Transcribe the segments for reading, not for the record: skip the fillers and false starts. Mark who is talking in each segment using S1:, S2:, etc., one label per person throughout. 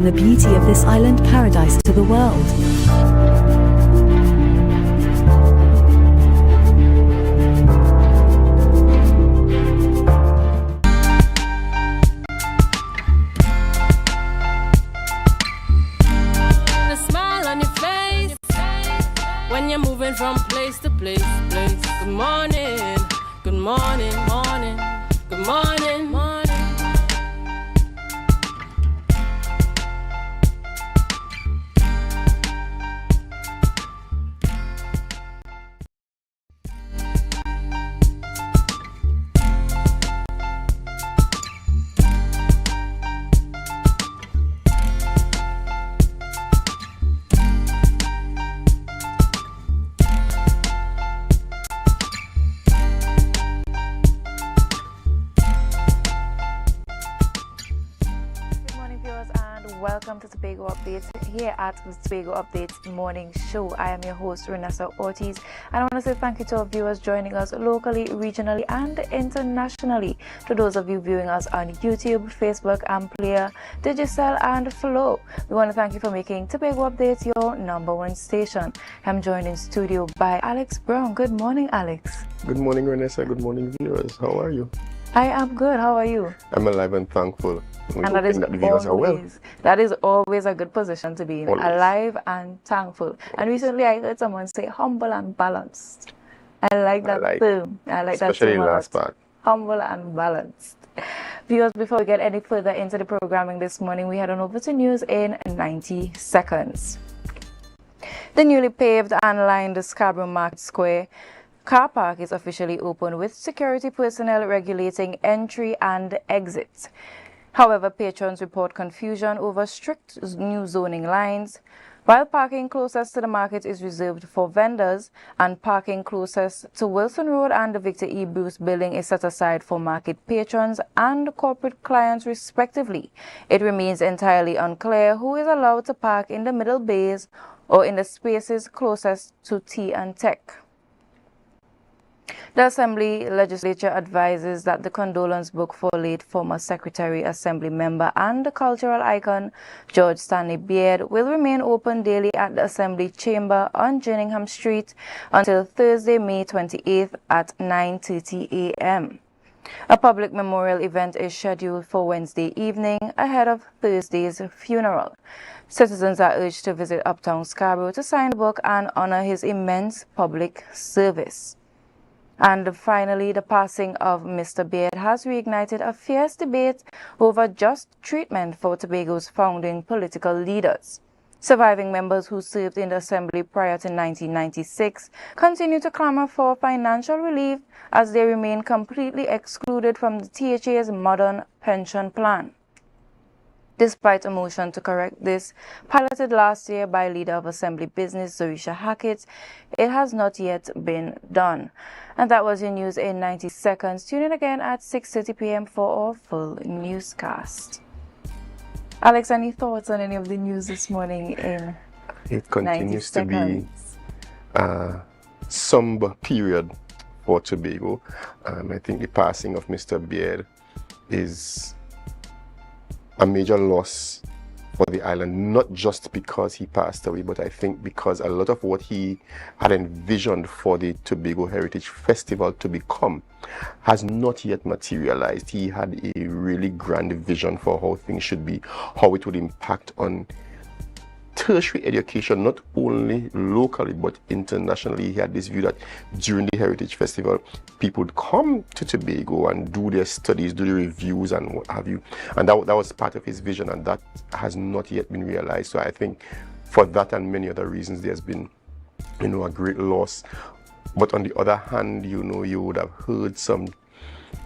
S1: the beauty of this island paradise to the world.
S2: The smile on your face when you're moving from place to place. Good morning, good morning, morning, good morning, morning.
S3: Welcome to Tobago Updates here at the Tobago Updates Morning Show. I am your host, Renessa Ortiz, and I want to say thank you to our viewers joining us locally, regionally, and internationally. To those of you viewing us on YouTube, Facebook, AMPLIA, Digicel, and Flow, we want to thank you for making Tobago Updates your #1 station. I'm joined in studio by Alex Brown. Good morning, Alex.
S4: Good morning, Renessa. Good morning, viewers. How are you?
S3: I am good. How are you?
S4: I'm alive and thankful.
S3: And that is,
S4: that the viewers are well.
S3: That is always a good position to be in,
S4: Always.
S3: alive and thankful. And recently I heard someone say humble and balanced. I like that term. I like that
S4: especially
S3: term.
S4: the last part.
S3: Humble and balanced. Viewers, before we get any further into the programming this morning, we head on over to news in 90 seconds. The newly paved and lined Scarborough Market Square car park is officially open with security personnel regulating entry and exit. However, patrons report confusion over strict new zoning lines. While parking closest to the market is reserved for vendors and parking closest to Wilson Road and the Victor E. Bruce building is set aside for market patrons and corporate clients respectively, it remains entirely unclear who is allowed to park in the middle bays or in the spaces closest to tea and tech. The Assembly Legislature advises that the condolence book for late former Secretary, Assembly member and cultural icon George Stanley Beard will remain open daily at the Assembly Chamber on Jerningham Street until Thursday, May 28th at 9:30 a.m. A public memorial event is scheduled for Wednesday evening ahead of Thursday's funeral. Citizens are urged to visit Uptown Scarborough to sign the book and honor his immense public service. And finally, the passing of Mr. Beard has reignited a fierce debate over just treatment for Tobago's founding political leaders. Surviving members who served in the Assembly prior to 1996 continue to clamor for financial relief as they remain completely excluded from the THA's modern pension plan. Despite a motion to correct this, piloted last year by Leader of Assembly Business Zorisha Hackett, it has not yet been done. And that was your news in 90 seconds. Tune in again at 6:30 p.m. for our full newscast. Alex, any thoughts on any of the news this morning in
S4: It continues
S3: 90
S4: to be
S3: seconds?
S4: a somber period for Tobago. I think the passing of Mr. Beard is a major loss for the island, not just because he passed away, but I think because a lot of what he had envisioned for the Tobago Heritage Festival to become has not yet materialized. He had a really grand vision for how things should be, how it would impact on tertiary education, not only locally but internationally. He had this view that during the Heritage Festival, people would come to Tobago and do their studies, do the reviews and what have you. And that was part of his vision, and that has not yet been realized. So I think for that and many other reasons, there's been, a great loss. But on the other hand, you would have heard some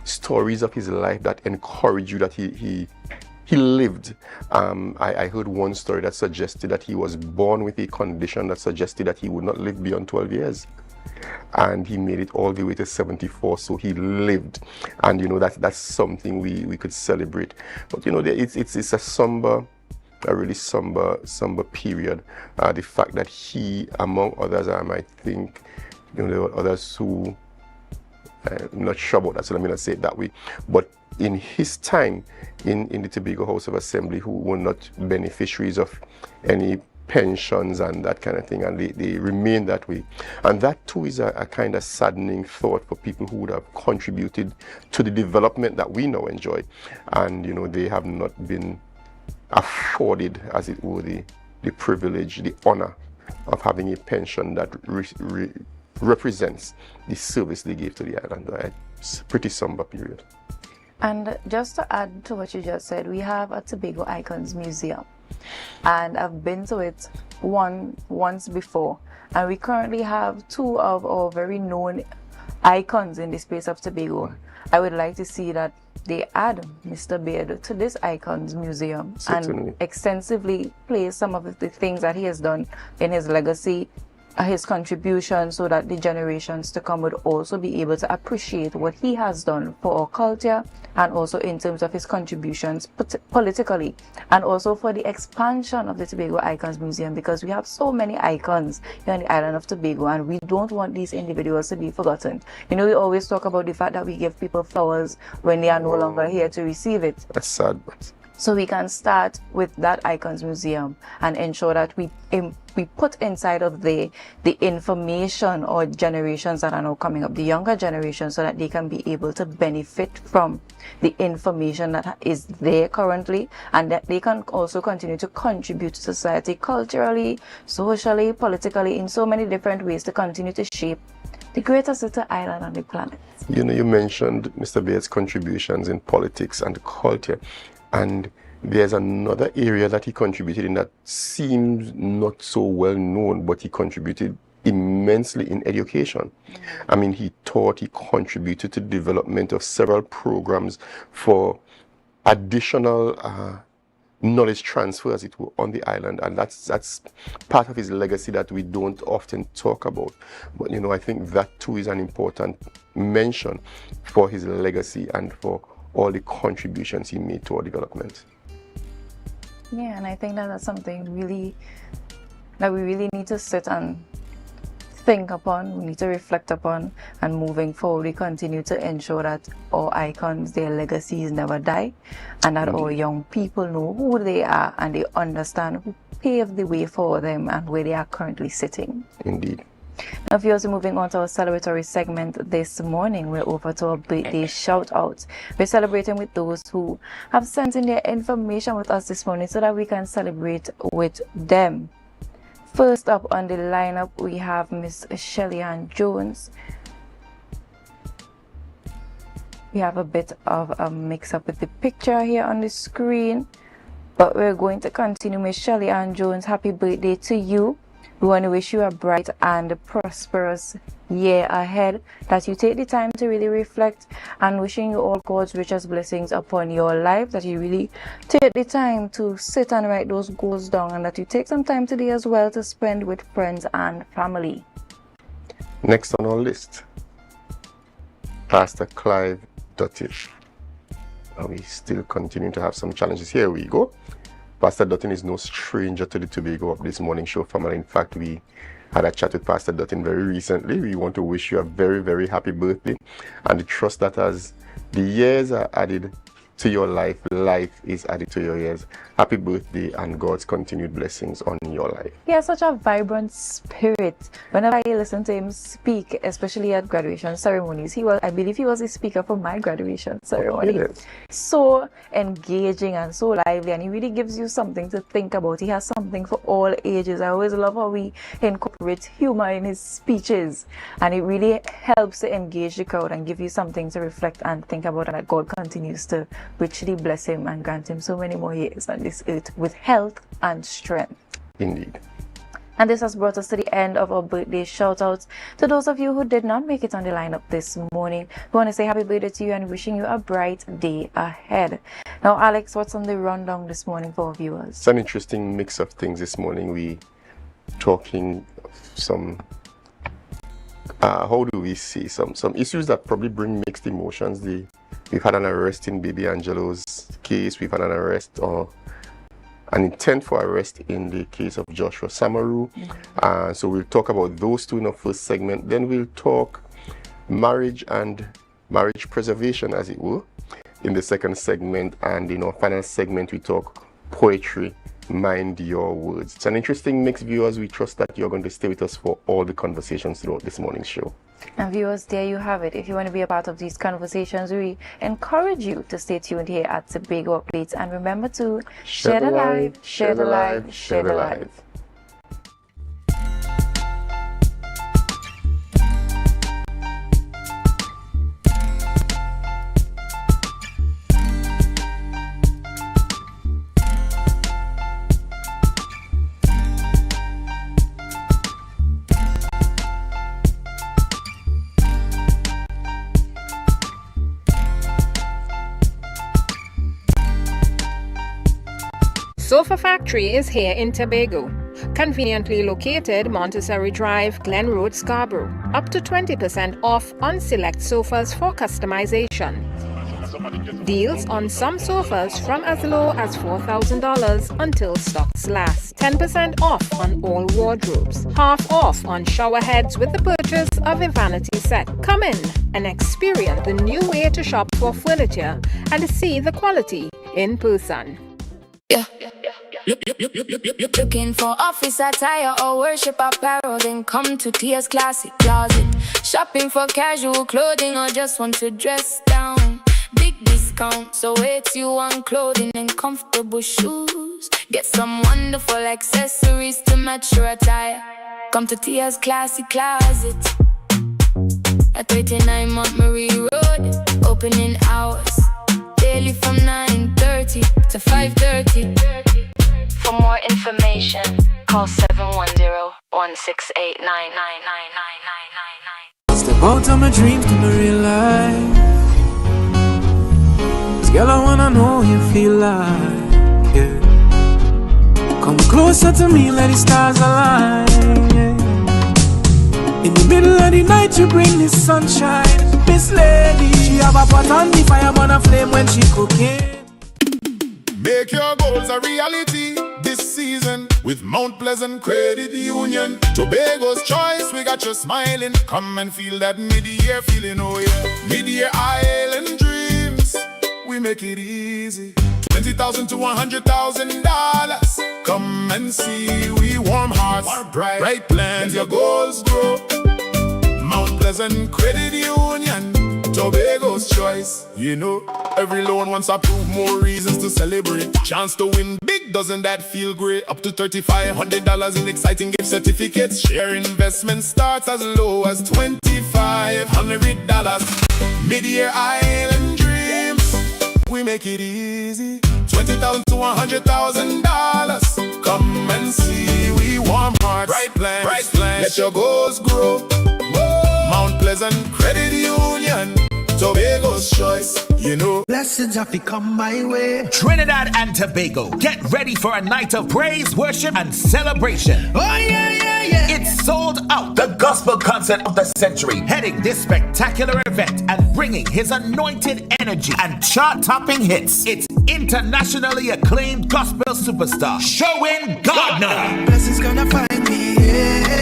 S4: stories of his life that encourage you that he lived. I heard one story that suggested that he was born with a condition that suggested that he would not live beyond 12 years. And he made it all the way to 74, so he lived. And that's something we could celebrate. But it's a really somber period. The fact that he, among others, I might think, there were others who I'm not sure about that, so let me not say it that way. But in his time in the Tobago House of Assembly, who were not beneficiaries of any pensions and that kind of thing, and they remain that way. And that too is a kind of saddening thought for people who would have contributed to the development that we now enjoy. And, you know, they have not been afforded, as it were, the privilege, the honor of having a pension that represents the service they gave to the island. It's a pretty somber period.
S3: And just to add to what you just said, we have a Tobago Icons Museum. And I've been to it once before, and we currently have two of our very known icons in the space of Tobago. I would like to see that they add Mr. Beard to this Icons Museum. Certainly. And extensively place some of the things that he has done in his legacy, his contribution, so that the generations to come would also be able to appreciate what he has done for our culture, and also in terms of his contributions politically, and also for the expansion of the Tobago Icons Museum, because we have so many icons here on the island of Tobago, and we don't want these individuals to be forgotten. You know, we always talk about the fact that we give people flowers when they are no longer here to receive it.
S4: That's sad, but...
S3: So we can start with that Icons Museum and ensure that we put inside of the information or generations that are now coming up, the younger generation, so that they can be able to benefit from the information that is there currently, and that they can also continue to contribute to society culturally, socially, politically, in so many different ways to continue to shape the greatest little island on the planet.
S4: You know, you mentioned Mr. Beard's contributions in politics and culture. And there's another area that he contributed in that seems not so well known, but he contributed immensely in education. I mean, he taught, he contributed to the development of several programs for additional knowledge transfer, as it were, on the island. And that's part of his legacy that we don't often talk about. But, you know, I think that too is an important mention for his legacy and for all the contributions he made to our development.
S3: Yeah, and I think that that's something really that we really need to sit and think upon, we need to reflect upon, and moving forward we continue to ensure that our icons, their legacies never die, and that our young people know who they are and they understand who paved the way for them and where they are currently sitting.
S4: Indeed.
S3: Now, viewers, moving on to our celebratory segment this morning, we're over to our birthday shout-outs. We're celebrating with those who have sent in their information with us this morning so that we can celebrate with them. First up on the lineup, we have Miss Shelly Ann Jones. We have a bit of a mix-up with the picture here on the screen, but we're going to continue. Miss Shelly Ann Jones, happy birthday to you. We want to wish you a bright and prosperous year ahead, that you take the time to really reflect, and wishing you all God's richest blessings upon your life, that you really take the time to sit and write those goals down, and that you take some time today as well to spend with friends and family.
S4: Next on our list, Pastor Clive Dutton. We still continue to have some challenges. Here we go. Pastor Dutton is no stranger to the Tobago Up This Morning Show family. In fact, we had a chat with Pastor Dutton very recently. We want to wish you a very, very happy birthday, and the trust that as the years are added to your life, life is added to your years. Happy birthday and God's continued blessings on your life. He
S3: has such a vibrant spirit. Whenever I listen to him speak, especially at graduation ceremonies, I believe he was a speaker for my graduation ceremony. So engaging and so lively, and he really gives you something to think about. He has something for all ages. I always love how we incorporate humor in his speeches, and it really helps to engage the crowd and give you something to reflect and think about, and that God continues to richly bless him and grant him so many more years on this earth with health and strength.
S4: Indeed.
S3: And this has brought us to the end of our birthday shout-outs. To those of you who did not make it on the lineup this morning, we want to say happy birthday to you and wishing you a bright day ahead. Now, Alex, what's on the rundown this morning for our viewers?
S4: It's an interesting mix of things this morning. We talking some how do we see some issues that probably bring mixed emotions. We've had an arrest in Baby Angelo's case. We've had an arrest or an intent for arrest in the case of Joshua Samaru. So we'll talk about those two in our first segment. Then we'll talk marriage and marriage preservation, as it were, in the second segment. And in our final segment, we talk poetry, mind your words. It's an interesting mix, viewers. We trust that you're going to stay with us for all the conversations throughout this morning's show.
S3: And viewers, there you have it. If you want to be a part of these conversations, we encourage you to stay tuned here at Tobago Updates. And remember to share the live, share the live, share the live.
S5: Sofa Factory is here in Tobago. Conveniently located Montessori Drive, Glen Road, Scarborough. Up to 20% off on select sofas for customization. Deals on some sofas from as low as $4,000 until stocks last. 10% off on all wardrobes. Half off on shower heads with the purchase of a vanity set. Come in and experience the new way to shop for furniture and see the quality in person.
S6: Yeah. Looking for office attire or worship apparel, then come to Tia's Classic Closet. Shopping for casual clothing or just want to dress down. Big discount, so it's you on clothing and comfortable shoes. Get some wonderful accessories to match your attire. Come to Tia's Classic Closet at 39 Montgomery Road. Opening hours daily from 9:30 to 5:30. For more information, call 710-168-99999.
S7: Step out of my dreams to my real life. 'Cause girl, I wanna know you feel like, yeah. Come closer to me, let the stars align, yeah. In the middle of the night, you bring the sunshine. Miss Lady, she have a pot on the fire, burn a flame when she cooking.
S8: Make your goals a reality this season with Mount Pleasant Credit Union. Tobago's choice, we got you smiling. Come and feel that mid-year feeling, oh yeah. Mid-year island dreams, we make it easy. $20,000 to $100,000. Come and see, we warm hearts, bright plans, your goals grow. Mount Pleasant Credit Union, Tobago's choice. You know, every loan wants to prove more reasons to celebrate. Chance to win big, doesn't that feel great? Up to $3,500 in exciting gift certificates. Share investment starts as low as $2,500. Mid-year island dreams, we make it easy. $20,000 to $100,000. Come and see, we warm hearts, bright plans, let your goals grow. Mount Pleasant Credit Union, Tobago's choice, you know.
S9: Blessings have to come my way.
S10: Trinidad and Tobago, get ready for a night of praise, worship, and celebration.
S9: Oh yeah, yeah, yeah.
S10: It's sold out. The gospel concert of the century, heading this spectacular event and bringing his anointed energy and chart-topping hits. It's internationally acclaimed gospel superstar, Sherwin Gardner.
S9: Blessings gonna find me, yeah.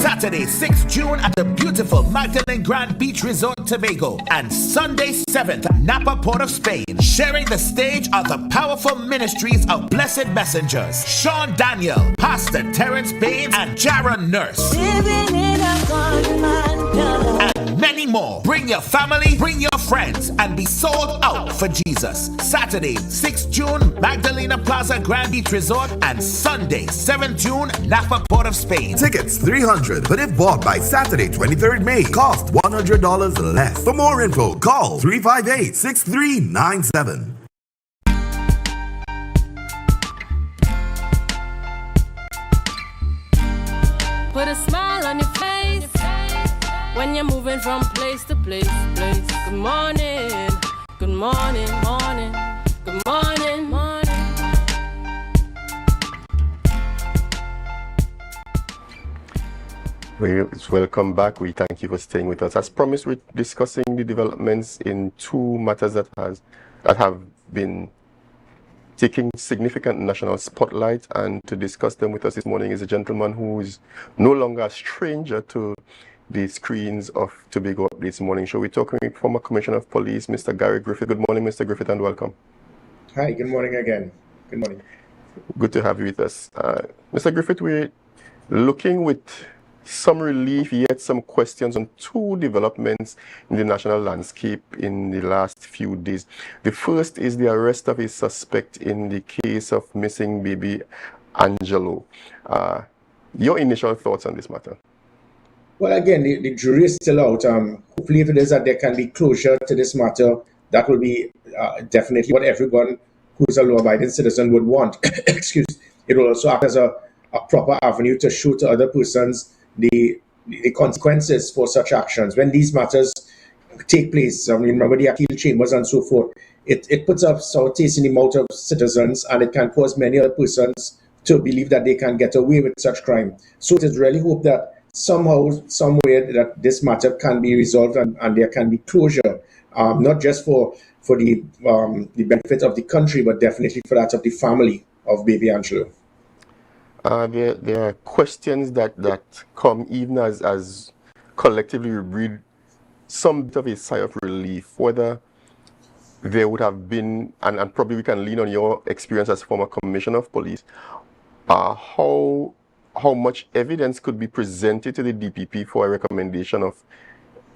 S10: Saturday, 6th June at the beautiful Magdalene Grand Beach Resort, Tobago. And Sunday, 7th at Napa, Port of Spain. Sharing the stage are the powerful ministries of Blessed Messengers, Sean Daniel, Pastor Terrence Baines, and Jaron Nurse. And many more. Bring your family, bring your friends, and be sold out for Jesus. Saturday, 6th June, Magdalena Plaza Grand Beach Resort. And Sunday, 7th June, Napa, Port of Spain.
S11: Tickets $300, but if bought by Saturday, 23rd May, cost $100 less. For more info, call 358-6397.
S2: Put a smile on your face when you're moving from place to place. Good morning, good morning, morning, good morning, morning.
S4: Welcome back. We thank you for staying with us. As promised, we're discussing the developments in two matters that have been taking significant national spotlight, and to discuss them with us this morning is a gentleman who is no longer a stranger to the screens of Tobago Updates Morning Show. We're talking with former Commissioner of Police, Mr. Gary Griffith. Good morning, Mr. Griffith, and welcome.
S12: Hi, good morning again. Good morning.
S4: Good to have you with us. Mr. Griffith, we're looking with some relief, yet some questions on two developments in the national landscape in the last few days. The first is the arrest of a suspect in the case of missing baby Angelo. Your initial thoughts on this matter?
S12: Well, again, the jury is still out. Hopefully, if it is that there can be closure to this matter, that will be definitely what everyone who is a law-abiding citizen would want. Excuse. It will also act as a proper avenue to show to other persons the consequences for such actions. When these matters take place, I mean, remember the appeal chambers and so forth, it puts up sour taste in the mouth of citizens, and it can cause many other persons to believe that they can get away with such crime. So it is really hope that somehow, somewhere, that this matter can be resolved and there can be closure, not just for the benefit of the country, but definitely for that of the family of baby Angelo.
S4: There are questions that come even as collectively we breathe some bit of a sigh of relief, whether there would have been, and probably we can lean on your experience as former Commissioner of Police, how much evidence could be presented to the DPP for a recommendation of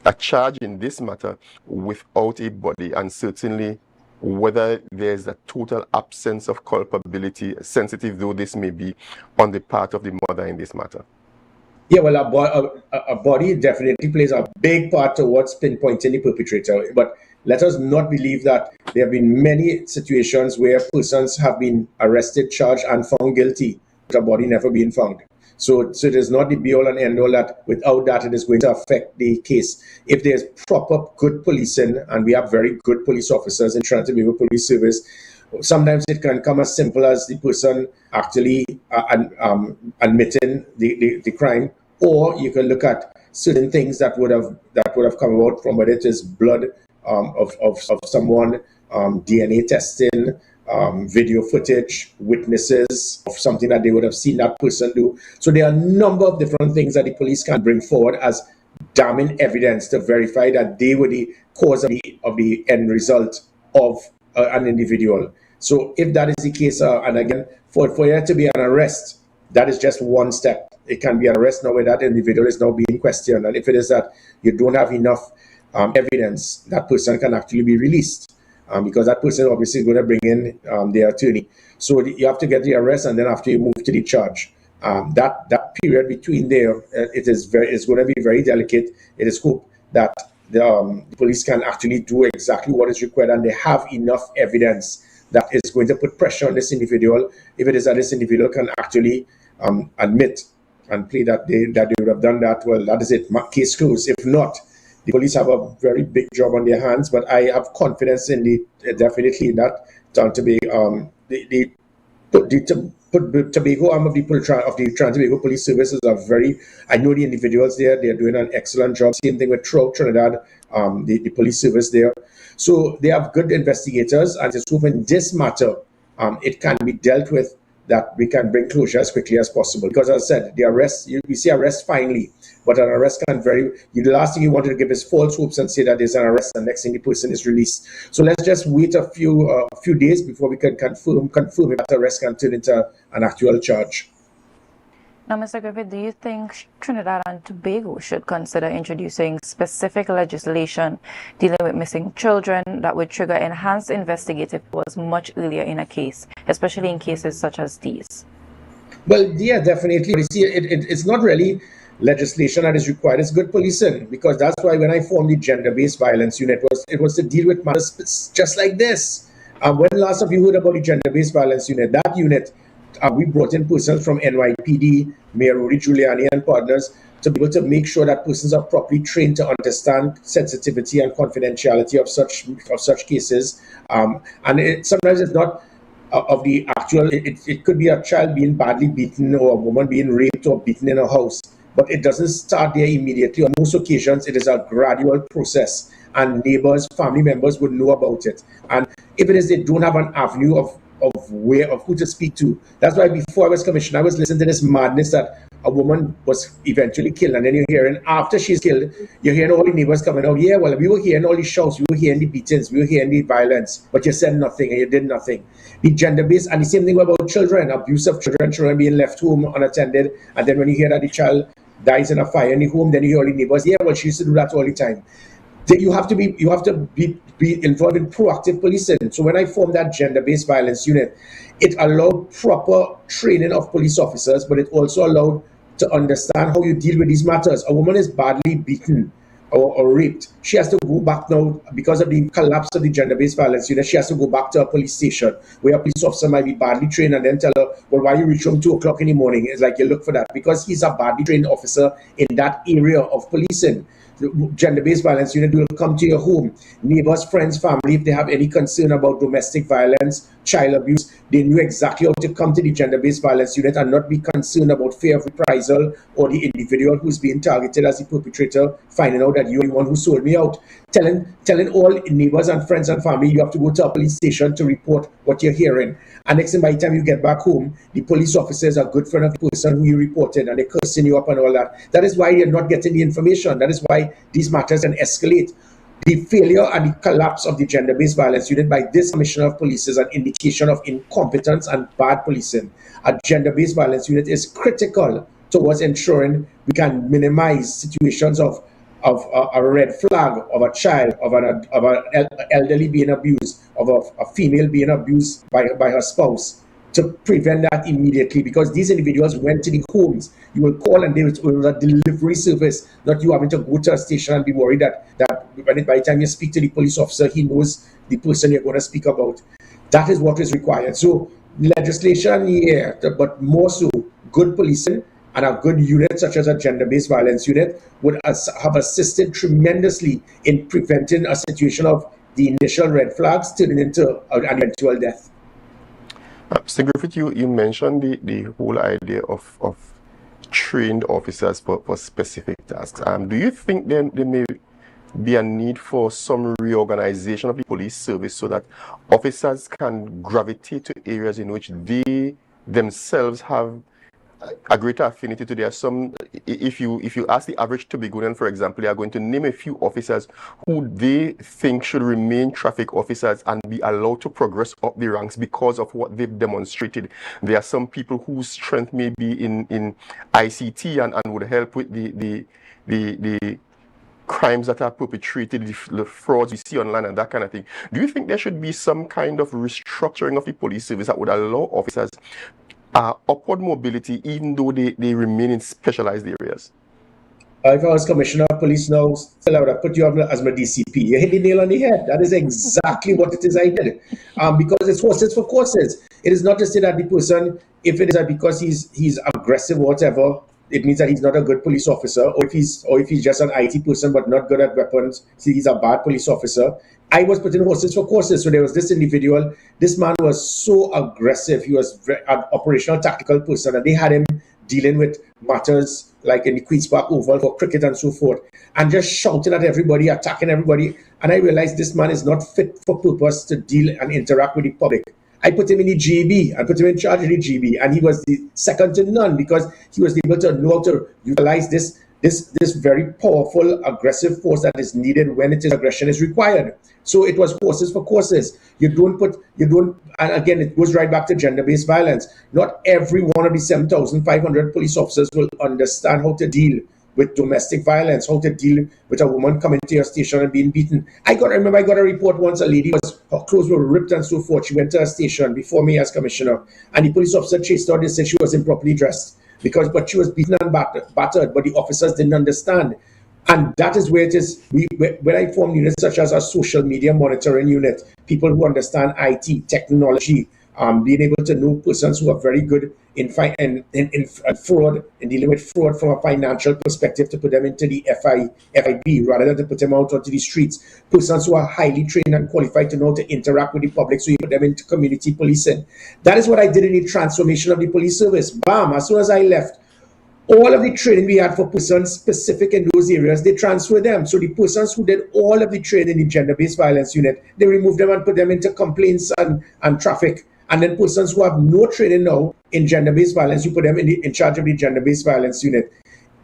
S4: a charge in this matter without a body, and certainly whether there's a total absence of culpability, sensitive though this may be, on the part of the mother in this matter?
S12: Yeah, well, a body definitely plays a big part towards pinpointing the perpetrator. But let us not believe that there have been many situations where persons have been arrested, charged, and found guilty, but a body never being found. So it is not the be-all and end-all that without that it is going to affect the case. If there's proper good policing, and we have very good police officers in Trinidad and Tobago Police Service, sometimes it can come as simple as the person actually admitting the crime, or you can look at certain things that would have come out from whether it is blood of someone, DNA testing, video footage, witnesses of something that they would have seen that person do. So there are a number of different things that the police can bring forward as damning evidence to verify that they were the cause of the end result of an individual. So if that is the case, and again, for there to be an arrest, that is just one step. It can be an arrest now where that individual is now being questioned. And if it is that you don't have enough evidence, that person can actually be released. Because that person obviously is going to bring in their attorney. So you have to get the arrest, and then after you move to the charge. That period between there, it's going to be very delicate. It is hoped that the police can actually do exactly what is required, and they have enough evidence that is going to put pressure on this individual. If it is that this individual can actually admit and plead that they would have done that, well, that is it. Case closed. If not, the police have a very big job on their hands, but I have confidence in definitely in that. The Tobago arm of the Trinidad Tobago Police Services are very. I know the individuals there; they are doing an excellent job. Same thing with Trinidad, the police service there. So they have good investigators, and it's hoping this matter it can be dealt with, that we can bring closure as quickly as possible. Because as I said, the arrest, we see arrest finally, but an arrest can the last thing you want to give is false hopes and say that there's an arrest, and next thing the person is released. So let's just wait a few days before we can confirm if that arrest can turn into an actual charge.
S3: Now, Mr. Griffith, do you think Trinidad and Tobago should consider introducing specific legislation dealing with missing children that would trigger enhanced investigative powers much earlier in a case, especially in cases such as these?
S12: Well, yeah, definitely. You see, it's not really legislation that is required. It's good policing, because that's why when I formed the gender-based violence unit, it was to deal with matters just like this. When last have you heard about the gender-based violence unit? That unit, we brought in persons from NYPD, Mayor Rudy Giuliani and partners, to be able to make sure that persons are properly trained to understand sensitivity and confidentiality of such cases. And sometimes it's not of the actual. It could be a child being badly beaten, or a woman being raped or beaten in a house, but it doesn't start there immediately. On most occasions, it is a gradual process, and neighbors, family members would know about it. And if it is they don't have an avenue of of who to speak to. That's why before I was commissioner, I was listening to this madness that a woman was eventually killed, and then you're hearing after she's killed, you're hearing all the neighbors coming out. Yeah, well, we were hearing all the shouts, we were hearing the beatings, we were hearing the violence, but you said nothing and you did nothing. The gender-based, and the same thing about children, abuse of children being left home unattended, and then when you hear that the child dies in a fire in the home, then you hear all the neighbors. Yeah, well, she used to do that all the time. You have to be involved in proactive policing. So when I formed that gender-based violence unit, it allowed proper training of police officers, but it also allowed to understand how you deal with these matters. A woman is badly beaten or raped. She has to go back now, because of the collapse of the gender-based violence unit, she has to go back to a police station where a police officer might be badly trained and then tell her, well, why you reach home 2 o'clock in the morning? It's like you look for that because he's a badly trained officer in that area of policing. The gender-based violence unit will come to your home. Neighbors, friends, family, if they have any concern about domestic violence, child abuse, they knew exactly how to come to the gender-based violence unit and not be concerned about fear of reprisal or the individual who's being targeted as the perpetrator finding out that you're the one who sold me out. Telling all neighbors and friends and family you have to go to a police station to report what you're hearing. And next thing, by the time you get back home, the police officers are a good friend of the person who you reported and they're cursing you up and all that. That is why you're not getting the information. That is why these matters can escalate. The failure and the collapse of the gender-based violence unit by this commissioner of police is an indication of incompetence and bad policing. A gender-based violence unit is critical towards ensuring we can minimize situations of a red flag, of a child, of an elderly being abused, of a female being abused by her spouse, to prevent that immediately, because these individuals went to the homes. You will call and they will a delivery service, not you having to go to a station and be worried that by the time you speak to the police officer, he knows the person you're going to speak about. That is what is required. So legislation, yeah, but more so good policing and a good unit such as a gender-based violence unit would have assisted tremendously in preventing a situation of the initial red flags turning into an eventual death.
S4: Mr. Griffith, you mentioned the whole idea of trained officers for specific tasks. Do you think there may be a need for some reorganization of the police service so that officers can gravitate to areas in which they themselves have a greater affinity to? There are some, if you ask the average Tobagonian, for example, they are going to name a few officers who they think should remain traffic officers and be allowed to progress up the ranks because of what they've demonstrated. There are some people whose strength may be in ICT and would help with the crimes that are perpetrated, the frauds we see online and that kind of thing. Do you think there should be some kind of restructuring of the police service that would allow officers upward mobility, even though they remain in specialized areas?
S12: If I was commissioner of police now, still I would have put you up as my DCP. You hit the nail on the head. That is exactly what it is I did. Because it's horses for courses. It is not to say that the person, if it is because he's aggressive or whatever, it means that he's not a good police officer, or if he's just an IT person but not good at weapons, see, he's a bad police officer. I was putting horses for courses. So there was this individual. This man was so aggressive. He was an operational tactical person, and they had him dealing with matters like in the Queen's Park Oval for cricket and so forth, and just shouting at everybody, attacking everybody. And I realized this man is not fit for purpose to deal and interact with the public. I put him in the GB. I put him in charge of the GB, and he was the second to none because he was able to know how to utilize this very powerful, aggressive force that is needed when aggression is required. So it was horses for courses. And again, it goes right back to gender-based violence. Not every one of the 7,500 police officers will understand how to deal with domestic violence, how to deal with a woman coming to your station and being beaten. I remember I got a report once, a lady her clothes were ripped and so forth. She went to a station before me as commissioner, and the police officer chased her. They said she was improperly dressed but she was beaten and battered, but the officers didn't understand. And that is where it is. When I form units such as our social media monitoring unit, people who understand IT, technology, being able to know persons who are very good in fraud, in dealing with fraud from a financial perspective, to put them into the FIB rather than to put them out onto the streets. Persons who are highly trained and qualified to know how to interact with the public, so you put them into community policing. That is what I did in the transformation of the police service. Bam! As soon as I left, all of the training we had for persons specific in those areas, they transferred them. So the persons who did all of the training in the gender-based violence unit, they removed them and put them into complaints and traffic. And then persons who have no training now in gender-based violence, you put them in charge of the gender-based violence unit.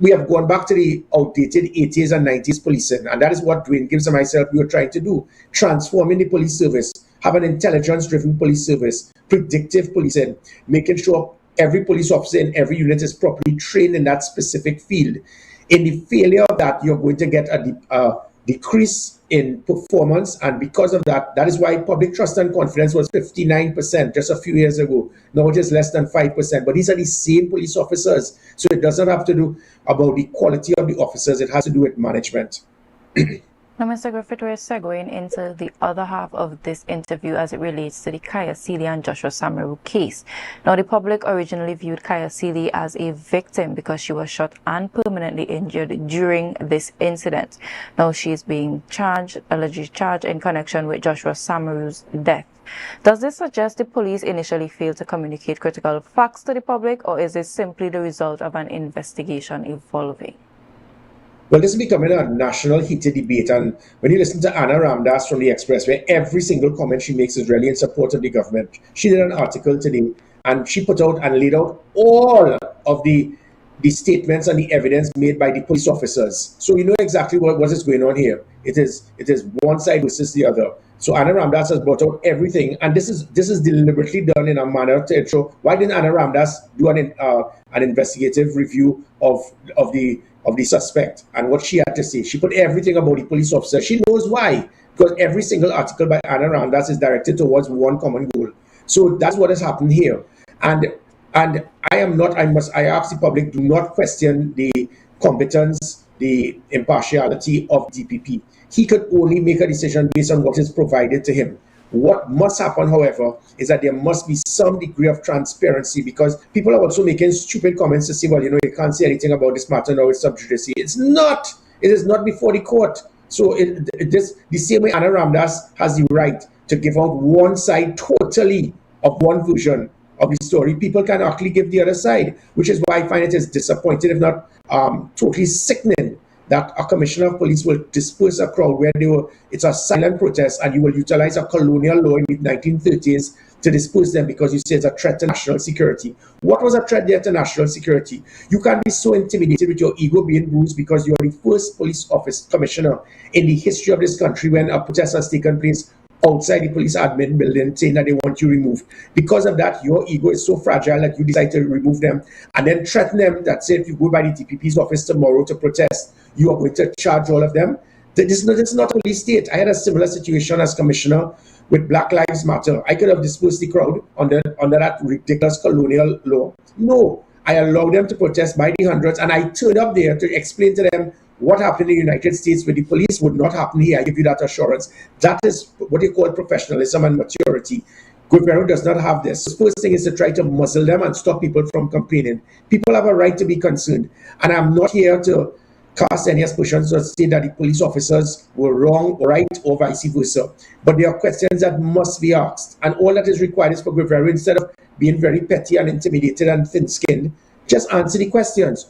S12: We have gone back to the outdated 80s and 90s policing, and that is what Dwayne Gibbs and myself we were trying to do, transforming the police service, have an intelligence-driven police service, predictive policing, making sure every police officer in every unit is properly trained in that specific field. In the failure of that, you're going to get a decrease in performance, and because of that, that is why public trust and confidence was 59% just a few years ago. Now it is less than 5%, but these are the same police officers, so it doesn't have to do about the quality of the officers, it has to do with management.
S3: Now, Mr. Griffith, we're segueing into the other half of this interview as it relates to the Kaya Seeley and Joshua Samaru case. Now, the public originally viewed Kaya Seeley as a victim because she was shot and permanently injured during this incident. Now, she is being allegedly charged in connection with Joshua Samaru's death. Does this suggest the police initially failed to communicate critical facts to the public, or is this simply the result of an investigation evolving?
S12: Well, this is becoming a national heated debate, and when you listen to Anna Ramdas from the Expressway, every single comment she makes is really in support of the government. She did an article today, and she put out and laid out all of the statements and the evidence made by the police officers. So you know exactly what is going on here. It is one side versus the other. So Anna Ramdas has brought out everything, and this is deliberately done in a manner to ensure. Why didn't Anna Ramdas do an investigative review of the suspect and what she had to say? She put everything about the police officer. She knows why, because every single article by Anna Ramdas is directed towards one common goal. So that's what has happened here. And I ask the public, do not question the competence, the impartiality of DPP. He could only make a decision based on what is provided to him. What must happen, however, is that there must be some degree of transparency, because people are also making stupid comments to say, well, you can't say anything about this matter now, it's sub judice. It's not. It is not before the court. So the same way Anna Ramdas has the right to give out one side totally of one version of the story, people can actually give the other side, which is why I find it is disappointing, if not totally sickening, that a commissioner of police will disperse a crowd where it's a silent protest, and you will utilize a colonial law in the 1930s to disperse them because you say it's a threat to national security. What was a threat there to national security? You can't be so intimidated with your ego being bruised because you are the first police office commissioner in the history of this country when a protest has taken place outside the police admin building saying that they want you removed. Because of that, your ego is so fragile that you decide to remove them and then threaten them that, say, if you go by the DPP's office tomorrow to protest, you are going to charge all of them. This is not a police state. I had a similar situation as commissioner with Black Lives Matter. I could have dispersed the crowd under that ridiculous colonial law. No, I allowed them to protest by the hundreds, and I turned up there to explain to them what happened in the United States with the police would not happen here. I give you that assurance. That is what you call professionalism and maturity. Guevara does not have this. The first thing is to try to muzzle them and stop people from complaining. People have a right to be concerned. And I'm not here to cast any aspersions or say that the police officers were wrong or right or vice versa. But there are questions that must be asked. And all that is required is for Guevara, instead of being very petty and intimidated and thin-skinned, just answer the questions.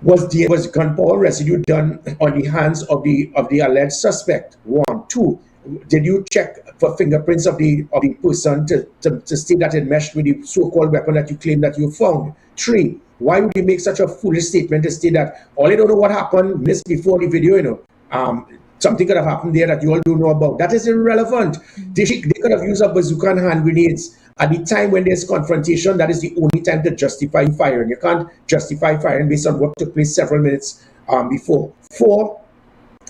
S12: Was gunpowder residue done on the hands of the alleged suspect? 1. 2. Did you check for fingerprints of the person to state that it meshed with the so-called weapon that you claim that you found? 3. Why would you make such a foolish statement to state that all you don't know what happened minutes before the video? Something could have happened there that you all don't know about. That is irrelevant. They could have used a bazooka and hand grenades. At the time when there's confrontation, that is the only time to justify firing. You can't justify firing based on what took place several minutes before. 4,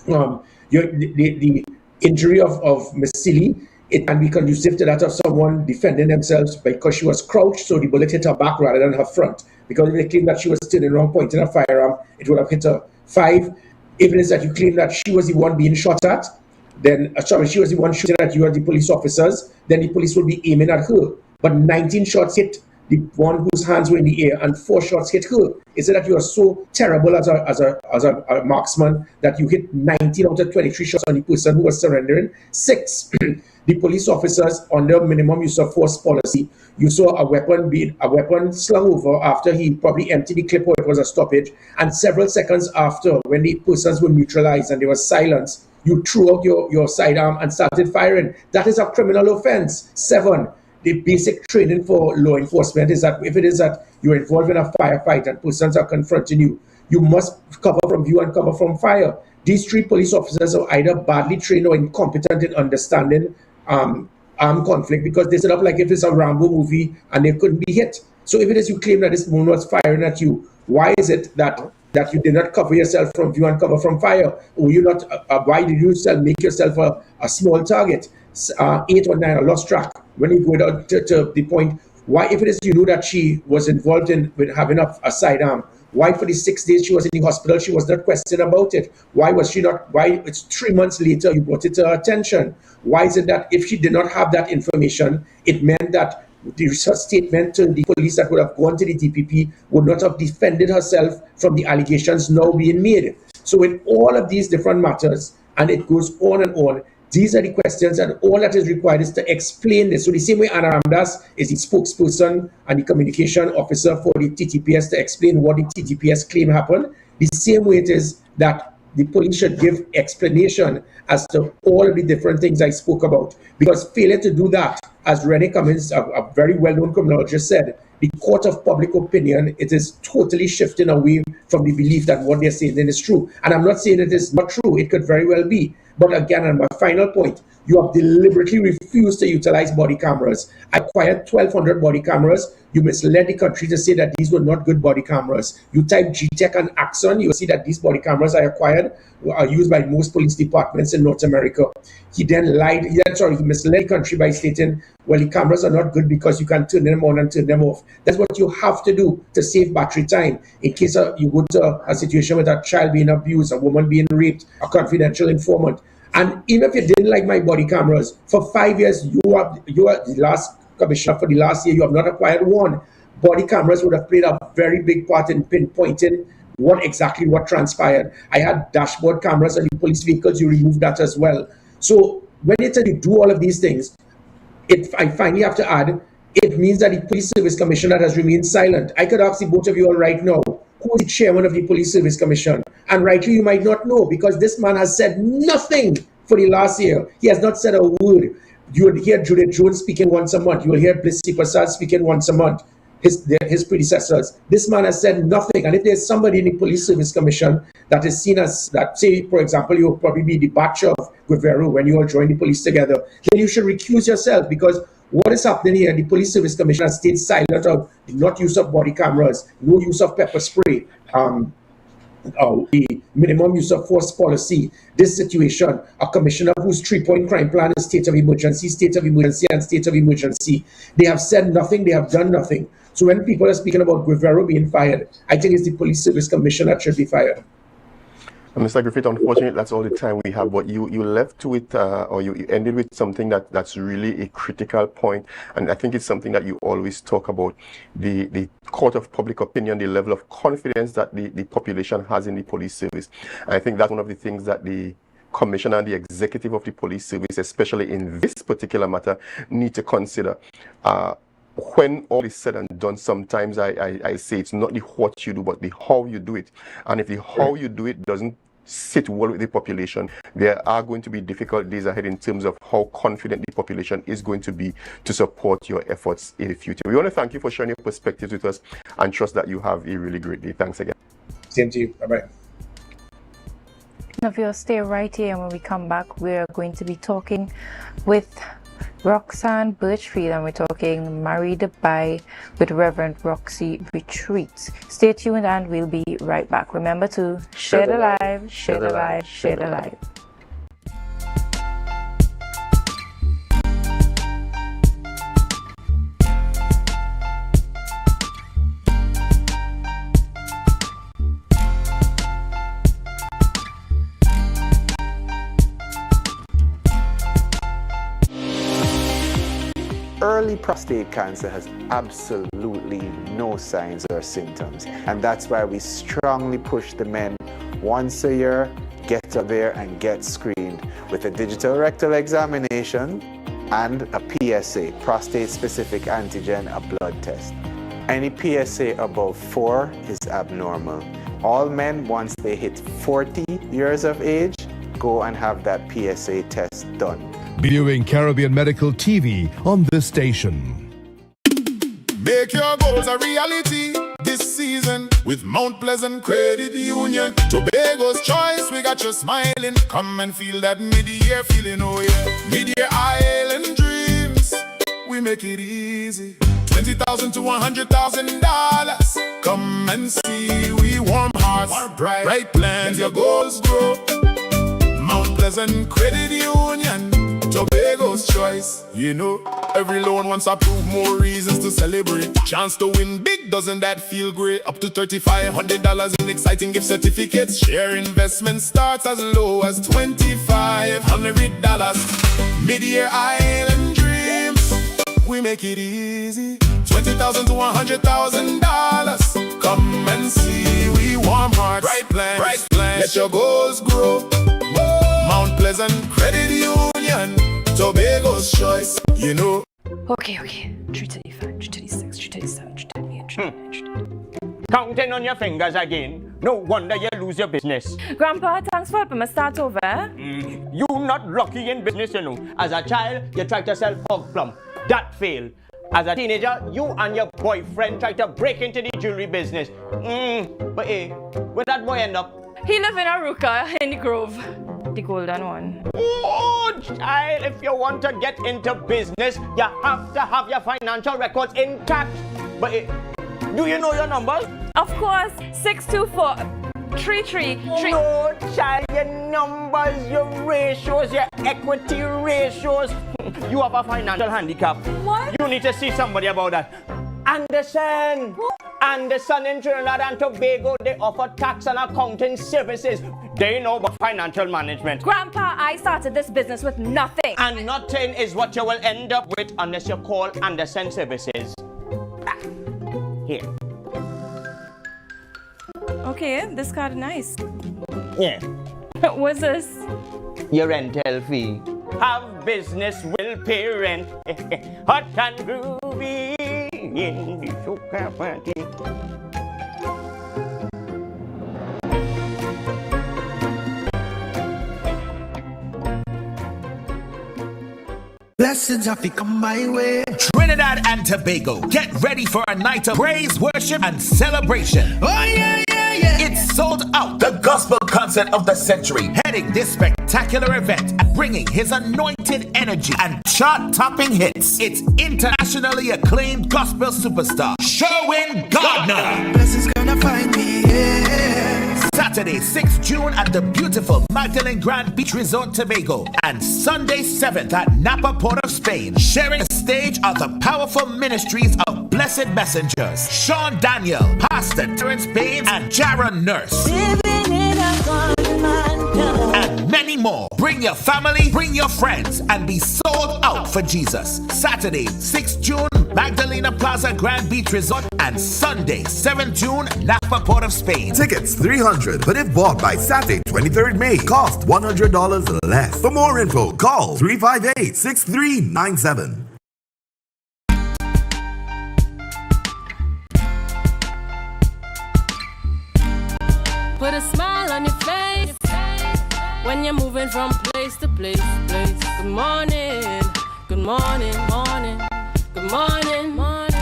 S12: the injury of Ms. Seeley, it can be conducive to that of someone defending themselves because she was crouched, so the bullet hit her back rather than her front. Because if they claim that she was turning around pointing a firearm, it would have hit her. 5, evidence that you claim that she was the one being shot at, then she was the one shooting at you as the police officers, then the police will be aiming at her. But 19 shots hit the one whose hands were in the air, and 4 shots hit her. Is it that you are so terrible as a marksman that you hit 19 out of 23 shots on the person who was surrendering? 6, the police officers, under minimum use of force policy, you saw a weapon slung over after he probably emptied the clip or it was a stoppage, and several seconds after, when the persons were neutralized and there was silence, you threw out your sidearm and started firing. That is a criminal offense. 7, the basic training for law enforcement is that if it is that you're involved in a firefight and persons are confronting you, you must cover from view and cover from fire. These 3 police officers are either badly trained or incompetent in understanding armed conflict, because they set up like if it's a Rambo movie and they couldn't be hit. So if it is you claim that this woman was firing at you, why is it that you did not cover yourself from view and cover from fire? Or you not? Why did you make yourself a small target? 8 or 9, I lost track. When you go down to the point, why, if it is you know that she was involved with having a sidearm, why for the 6 days she was in the hospital, she was not questioned about it? Why was she not? Why it's 3 months later you brought it to her attention? Why is it that if she did not have that information, it meant that the statement to the police that would have gone to the DPP would not have defended herself from the allegations now being made? So in all of these different matters, and it goes on and on, these are the questions, and all that is required is to explain this. So the same way Anna Ramdas is the spokesperson and the communication officer for the TTPS to explain what the TTPS claim happened, the same way it is that the police should give explanation as to all of the different things I spoke about. Because failure to do that, as Renee Cummins, a very well-known criminologist, said, the court of public opinion, it is totally shifting away from the belief that what they're saying is true. And I'm not saying it is not true. It could very well be. But again, on my final point, you have deliberately refused to utilize body cameras. I acquired 1,200 body cameras. You misled the country to say that these were not good body cameras. You type GTEC and Axon, you will see that these body cameras I acquired are used by most police departments in North America. He then lied, he misled the country by stating, well, the cameras are not good because you can turn them on and turn them off. That's what you have to do to save battery time in case you go to a situation with a child being abused, a woman being raped, a confidential informant. And even if you didn't like my body cameras, for 5 years, you are the last commissioner for the last year, you have not acquired one. Body cameras would have played a very big part in pinpointing what transpired. I had dashboard cameras on the police vehicles, you removed that as well. So when you do all of these things, I finally have to add, it means that the Police Service Commission has remained silent. I could ask the both of you all right now, who is the chairman of the Police Service Commission? And rightly, you might not know, because this man has said nothing for the last year. He has not said a word. You will hear Judith Jones speaking once a month. You will hear Blissy Prasad speaking once a month, his predecessors. This man has said nothing. And if there's somebody in the Police Service Commission that is seen as, that say, for example, you'll probably be the batch of Guevara when you all join the police together, then you should recuse yourself, because what is happening here, the Police Service Commission has stayed silent of the not use of body cameras, no use of pepper spray, the minimum use of force policy. This situation, a commissioner whose 3-point crime plan is state of emergency, and state of emergency. They have said nothing, they have done nothing. So when people are speaking about Guevara being fired, I think it's the Police Service Commission that should be fired.
S4: Mr. Griffith, unfortunately, that's all the time we have, but you left to it, or you ended with something that's really a critical point, and I think it's something that you always talk about, the court of public opinion, the level of confidence that the population has in the police service. And I think that's one of the things that the commissioner and the executive of the police service, especially in this particular matter, need to consider. When all is said and done, sometimes I say it's not the what you do, but the how you do it. And if the how you do it doesn't sit well with the population, there are going to be difficult days ahead in terms of how confident the population is going to be to support your efforts in the future. We want to thank you for sharing your perspectives with us and trust that you have a really great day. Thanks again.
S12: Same to you. Bye-bye.
S3: Now, if you'll stay right here, and when we come back, we're going to be talking with Roxanne Birchfield, and we're talking Married by with Reverend Roxy Retreats. Stay tuned and we'll be right back. Remember to share the live, share the live, share the live.
S13: Early prostate cancer has absolutely no signs or symptoms, and that's why we strongly push the men once a year, get up there and get screened with a digital rectal examination and a PSA, prostate-specific antigen, a blood test. Any PSA above 4 is abnormal. All men, once they hit 40 years of age, go and have that PSA test done.
S14: viewing Caribbean Medical TV on this station.
S8: Make your goals a reality this season with Mount Pleasant Credit Union. Tobago's choice, we got you smiling. Come and feel that mid-year feeling, oh yeah. Mid-year island dreams, we make it easy. $20,000 to $100,000. Come and see, we warm hearts, bright plans, your goals grow. Mount Pleasant Credit Union, Tobago's choice. You know, every loan wants approved, more reasons to celebrate. Chance to win big, doesn't that feel great? Up to $3,500 in exciting gift certificates. Share investment starts as low as $2,500. Mid-year island dreams, we make it easy. $20,000 to $100,000. Come and see, we warm hearts, bright plans. Let your goals grow. Mount Pleasant Credit Union, Tobago's choice, you know.
S15: Okay. 335, 336, 337, 338, 339.
S16: Counting on your fingers again. No wonder you lose your business.
S15: Grandpa, thanks for helping me start over.
S16: You not lucky in business, you know. As a child, you tried to sell pork plum. That failed. As a teenager, you and your boyfriend tried to break into the jewelry business. But hey, where that boy end up?
S15: He live in Aruka in the Grove. The golden one.
S16: Oh, child, if you want to get into business, you have to have your financial records intact. But hey, do you know your numbers?
S15: Of course, 624 333.
S16: No, child, your numbers, your ratios, your equity ratios. You have a financial handicap.
S15: What?
S16: You need to see somebody about that. Anderson! Who? Anderson in Trinidad and Tobago, they offer tax and accounting services. They know about financial management.
S15: Grandpa, I started this business with nothing.
S16: And nothing is what you will end up with unless you call Anderson Services. Here.
S15: Okay, this card is nice.
S16: Yeah.
S15: What's this?
S16: Your rental fee. Have business will pay rent. Hot and groovy in the soca party.
S9: Blessings have to come my way.
S10: Trinidad and Tobago, get ready for a night of praise, worship, and celebration.
S9: Oh yeah.
S10: It's sold out. The gospel concert of the century, heading this spectacular event and bringing his anointed energy and chart-topping hits. It's internationally acclaimed gospel superstar Sherwin Gardner.
S9: Blessings gonna find me, yeah.
S10: Saturday, 6th June at the beautiful Magdalene Grand Beach Resort, Tobago, and Sunday, 7th at Napa, Port of Spain. Sharing the stage are the powerful ministries of Blessed Messengers, Sean Daniel, Pastor Terrence Baines, and Jaron Nurse. And many more. Bring your family, bring your friends, and be sold out for Jesus. Saturday, 6th June, Magdalena Plaza Grand Beach Resort, and Sunday, 7th June, Napa, Port of Spain.
S11: Tickets $300, but if bought by Saturday, 23rd May, cost $100 less. For more info, call 358-6397.
S2: Put a smile on your face when you're moving from place to place. Good morning, good morning, morning, good morning, morning.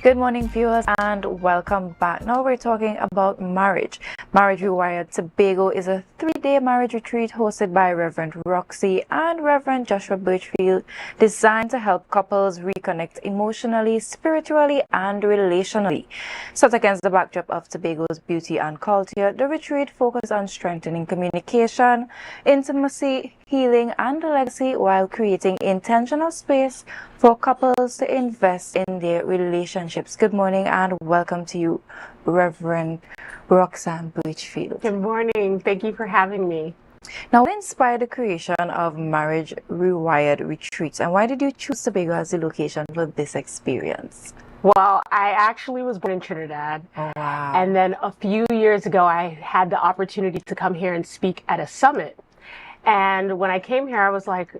S3: Good morning, viewers, and welcome back. Now we're talking about marriage. Marriage Rewired Tobago is a 3-day marriage retreat hosted by Reverend Roxy and Reverend Joshua Birchfield, designed to help couples reconnect emotionally, spiritually, and relationally. Set against the backdrop of Tobago's beauty and culture, the retreat focuses on strengthening communication, intimacy, healing, and legacy while creating intentional space for couples to invest in their relationships. Good morning and welcome to you, Reverend Roxanne Birchfield.
S17: Good morning. Thank you for having me.
S3: Now, what inspired the creation of Marriage Rewired Retreats, and why did you choose Tobago as the location for this experience?
S17: Well, I actually was born in Trinidad.
S3: Oh, wow.
S17: And then a few years ago, I had the opportunity to come here and speak at a summit. And when I came here, I was like,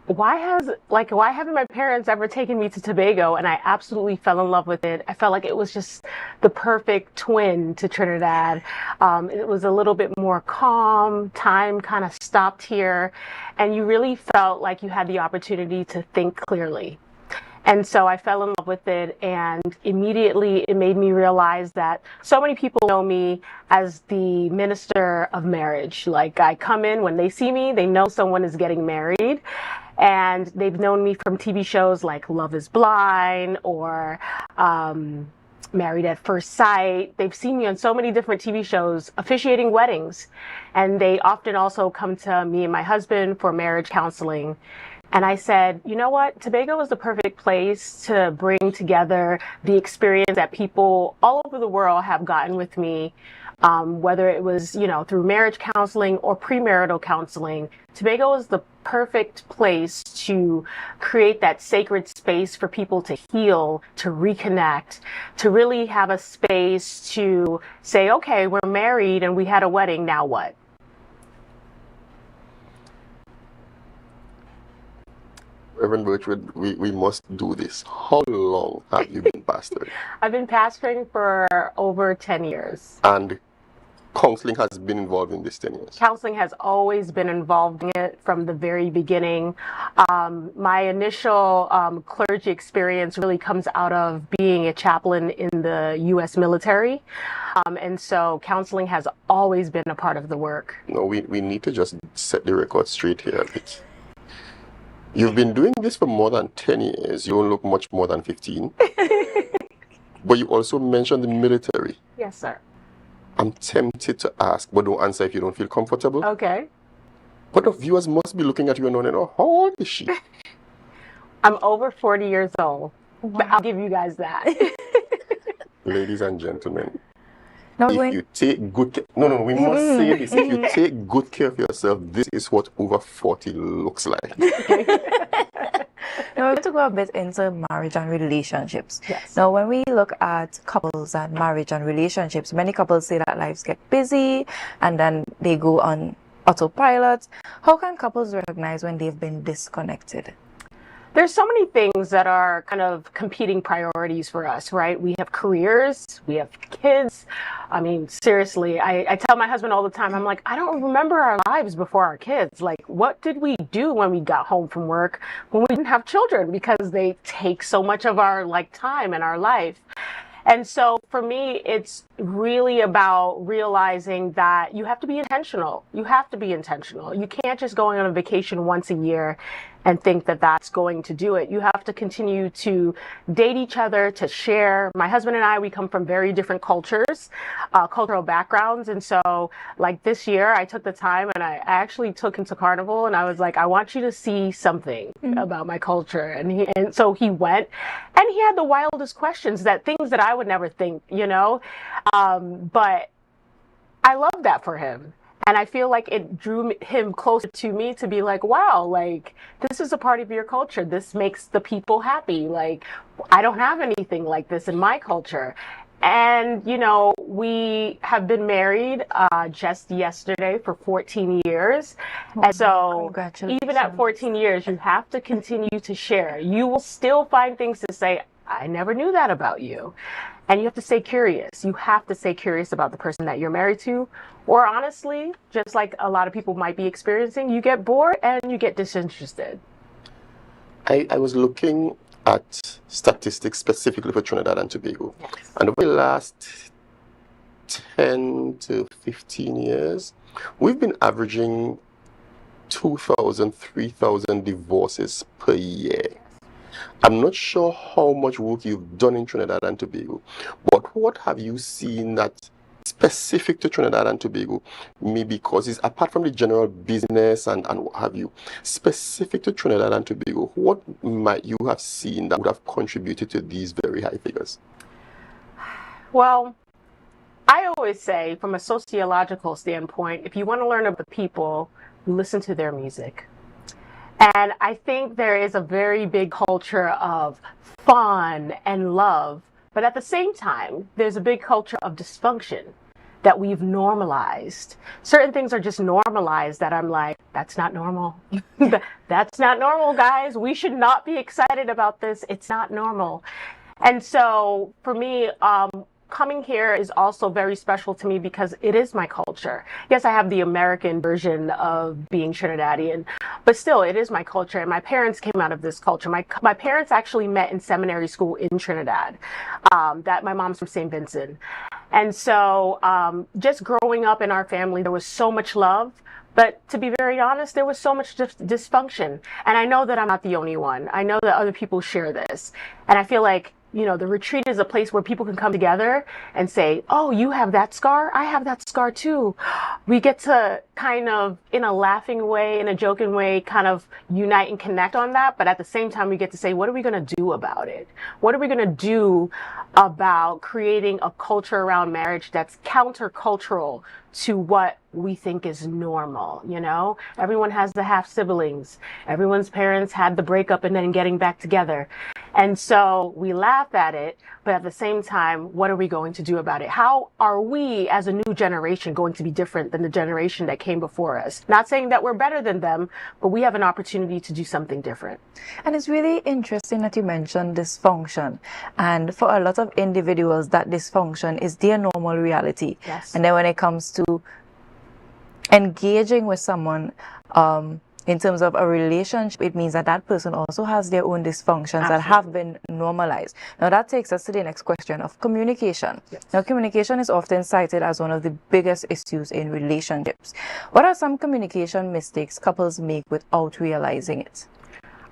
S17: why haven't my parents ever taken me to Tobago? And I absolutely fell in love with it. I felt like it was just the perfect twin to Trinidad. It was a little bit more calm. Time kind of stopped here, and you really felt like you had the opportunity to think clearly. And so I fell in love with it, and immediately it made me realize that so many people know me as the minister of marriage. Like, I come in, when they see me, they know someone is getting married. And they've known me from TV shows like Love is Blind or Married at First Sight. They've seen me on so many different TV shows officiating weddings. And they often also come to me and my husband for marriage counseling. And I said, you know what? Tobago is the perfect place to bring together the experience that people all over the world have gotten with me, whether it was, through marriage counseling or premarital counseling. Tobago is the perfect place to create that sacred space for people to heal, to reconnect, to really have a space to say, okay, we're married and we had a wedding, now what?
S4: Reverend Birchwood, we must do this. How long have you been pastoring?
S17: I've been pastoring for over 10 years.
S4: And counseling has been involved in this 10 years?
S17: Counseling has always been involved in it from the very beginning. My initial clergy experience really comes out of being a chaplain in the U.S. military. And so counseling has always been a part of the work.
S4: No, we need to just set the record straight here a bit. You've been doing this for more than 10 years. You don't look much more than 15. But you also mentioned the military.
S17: Yes, sir.
S4: I'm tempted to ask, but don't answer if you don't feel comfortable.
S17: Okay.
S4: But the viewers must be looking at you and knowing, oh, how old is she?
S17: I'm over 40 years old. Wow. I'll give you guys that.
S4: Ladies and gentlemen,
S3: no,
S4: if you take good care, we must say this. If you take good care of yourself, this is what over 40 looks like.
S3: Now, we're going to go a bit into marriage and relationships.
S17: Yes.
S3: Now, when we look at couples and marriage and relationships, many couples say that lives get busy and then they go on autopilot. How can couples recognize when they've been disconnected?
S17: There's so many things that are kind of competing priorities for us, right? We have careers, we have kids. I mean, seriously, I tell my husband all the time, I'm like, I don't remember our lives before our kids. Like, what did we do when we got home from work when we didn't have children? Because they take so much of our time and our life. And so for me, it's really about realizing that you have to be intentional. You have to be intentional. You can't just go on a vacation once a year and think that that's going to do it. You have to continue to date each other, to share. My husband and I, we come from very different cultures, cultural backgrounds. And so like this year, I took the time and I actually took him to Carnival and I was like, I want you to see something about my culture. And so he went and he had the wildest questions, things that I would never think, but I love that for him. And I feel like it drew him closer to me to be like, wow, like, this is a part of your culture. This makes the people happy. Like, I don't have anything like this in my culture. And, we have been married just yesterday for 14 years. And so even at 14 years, you have to continue to share. You will still find things to say, I never knew that about you. And you have to stay curious. You have to stay curious about the person that you're married to. Or honestly, just like a lot of people might be experiencing, you get bored and you get disinterested.
S4: I was looking at statistics specifically for Trinidad and Tobago. Yes. And over the last 10 to 15 years, we've been averaging 2,000, 3,000 divorces per year. I'm not sure how much work you've done in Trinidad and Tobago, but what have you seen that specific to Trinidad and Tobago, maybe causes, apart from the general business and what have you, specific to Trinidad and Tobago, what might you have seen that would have contributed to these very high figures?
S17: Well, I always say, from a sociological standpoint, if you want to learn about the people, listen to their music. And I think there is a very big culture of fun and love, but at the same time, there's a big culture of dysfunction. that we've normalized. Certain things are just normalized that I'm like, that's not normal. That's not normal, guys. We should not be excited about this. It's not normal. And so for me, coming here is also very special to me because it is my culture. Yes, I have the American version of being Trinidadian, but still it is my culture. And my parents came out of this culture. My parents actually met in seminary school in Trinidad. That my mom's from St. Vincent. And so just growing up in our family, there was so much love. But to be very honest, there was so much dysfunction. And I know that I'm not the only one. I know that other people share this. And I feel like, you know, the retreat is a place where people can come together and say, oh, you have that scar? I have that scar too. We get to kind of, in a laughing way, in a joking way, kind of unite and connect on that. But at the same time, we get to say, what are we going to do about it? What are we going to do about creating a culture around marriage that's countercultural to what we think is normal? You know, everyone has the half siblings. Everyone's parents had the breakup and then getting back together. And so we laugh at it, but at the same time, what are we going to do about it? How are we as a new generation going to be different than the generation that came before us? Not saying that we're better than them, but we have an opportunity to do something different.
S3: And it's really interesting that you mentioned dysfunction. And for a lot of individuals, that dysfunction is their normal reality.
S17: Yes.
S3: And then when it comes to engaging with someone, in terms of a relationship, it means that that person also has their own dysfunctions Absolutely. That have been normalized. Now that takes us to the next question of communication.
S17: Yes.
S3: Now communication is often cited as one of the biggest issues in relationships. What are some communication mistakes couples make without realizing it?